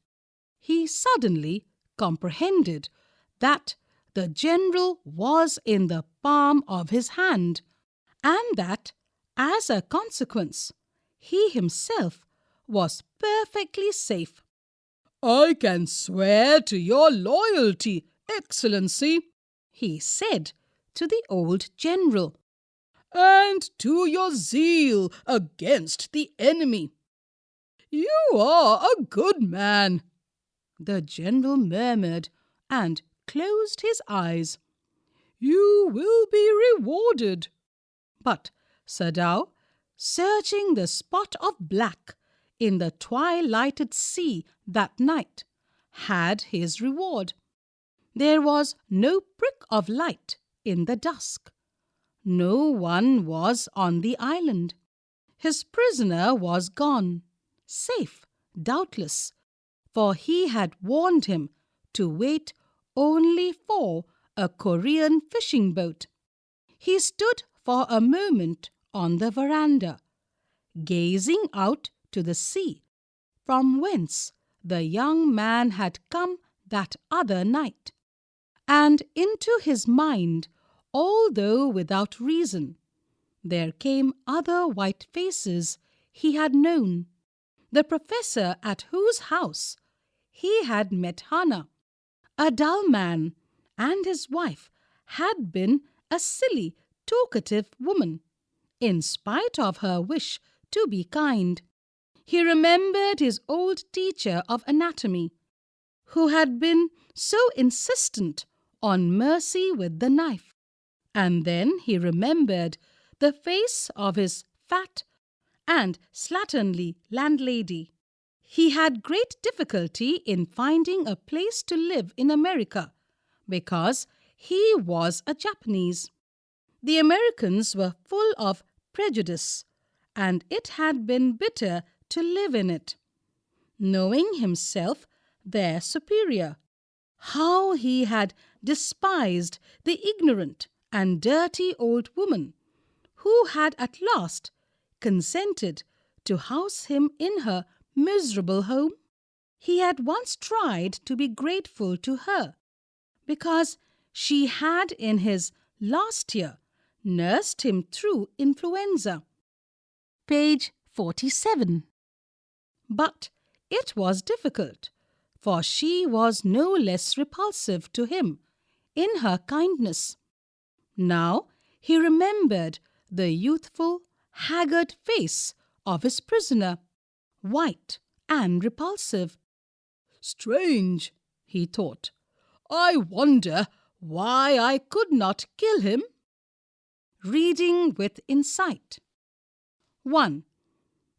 he suddenly comprehended that the general was in the palm of his hand, and that, as a consequence, he himself was perfectly safe. "I can swear to your loyalty, Excellency," he said to the old general, "and to your zeal against the enemy. You are a good man." the general murmured and closed his eyes. "You will be rewarded." But Sadao, searching the spot of black in the twilighted sea that night, had his reward. There was no prick of light in the dusk. No one was on the island. His prisoner was gone, safe, doubtless, for he had warned him to wait only for a Korean fishing boat. He stood for a moment on the veranda, gazing out to the sea, from whence the young man had come that other night. And into his mind, although without reason, there came other white faces he had known. The professor at whose house he had met Hannah, a dull man, and his wife had been a silly, talkative woman, in spite of her wish to be kind. He remembered his old teacher of anatomy, who had been so insistent on mercy with the knife. And then he remembered the face of his fat and slatternly landlady. He had great difficulty in finding a place to live in America because he was a Japanese. The Americans were full of prejudice, and it had been bitter to live in it. Knowing himself their superior, how he had despised the ignorant and dirty old woman who had at last consented to house him in her miserable home. He had once tried to be grateful to her because she had in his last year nursed him through influenza. Page 47. But it was difficult, for she was no less repulsive to him in her kindness. Now he remembered the youthful, haggard face of his prisoner, white and repulsive. "Strange," he thought. "I wonder why I could not kill him." Reading with insight. 1.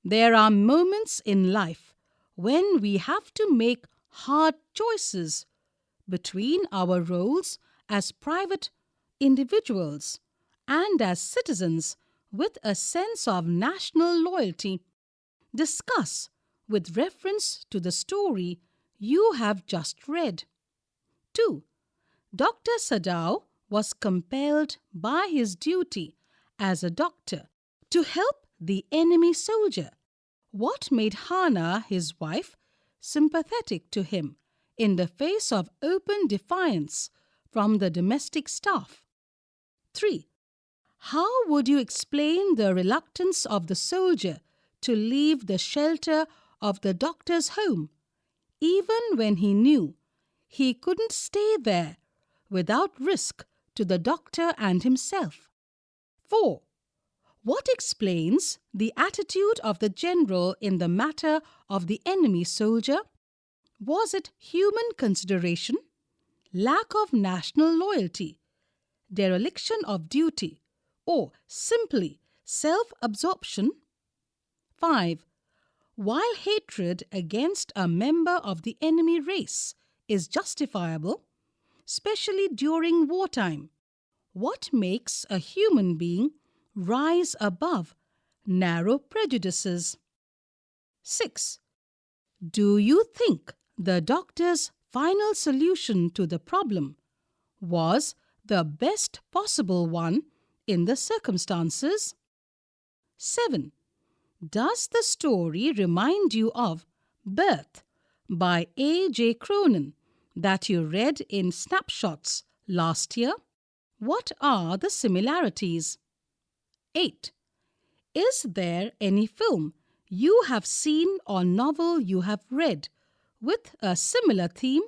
There are moments in life when we have to make hard choices between our roles as private individuals and as citizens with a sense of national loyalty. Discuss with reference to the story you have just read. 2. Dr. Sadao was compelled by his duty as a doctor to help the enemy soldier. What made Hannah, his wife, sympathetic to him in the face of open defiance from the domestic staff? 3. How would you explain the reluctance of the soldier to leave the shelter of the doctor's home, even when he knew he couldn't stay there without risk to the doctor and himself? 4. What explains the attitude of the general in the matter of the enemy soldier? Was it human consideration, lack of national loyalty, dereliction of duty, or simply self-absorption? 5. While hatred against a member of the enemy race is justifiable, especially during wartime, what makes a human being rise above narrow prejudices? 6. Do you think the doctor's final solution to the problem was the best possible one in the circumstances? 7. Does the story remind you of birth by A.J. Cronin that you read in Snapshots last year? What are the similarities? 8. Is there any film you have seen or novel you have read with a similar theme?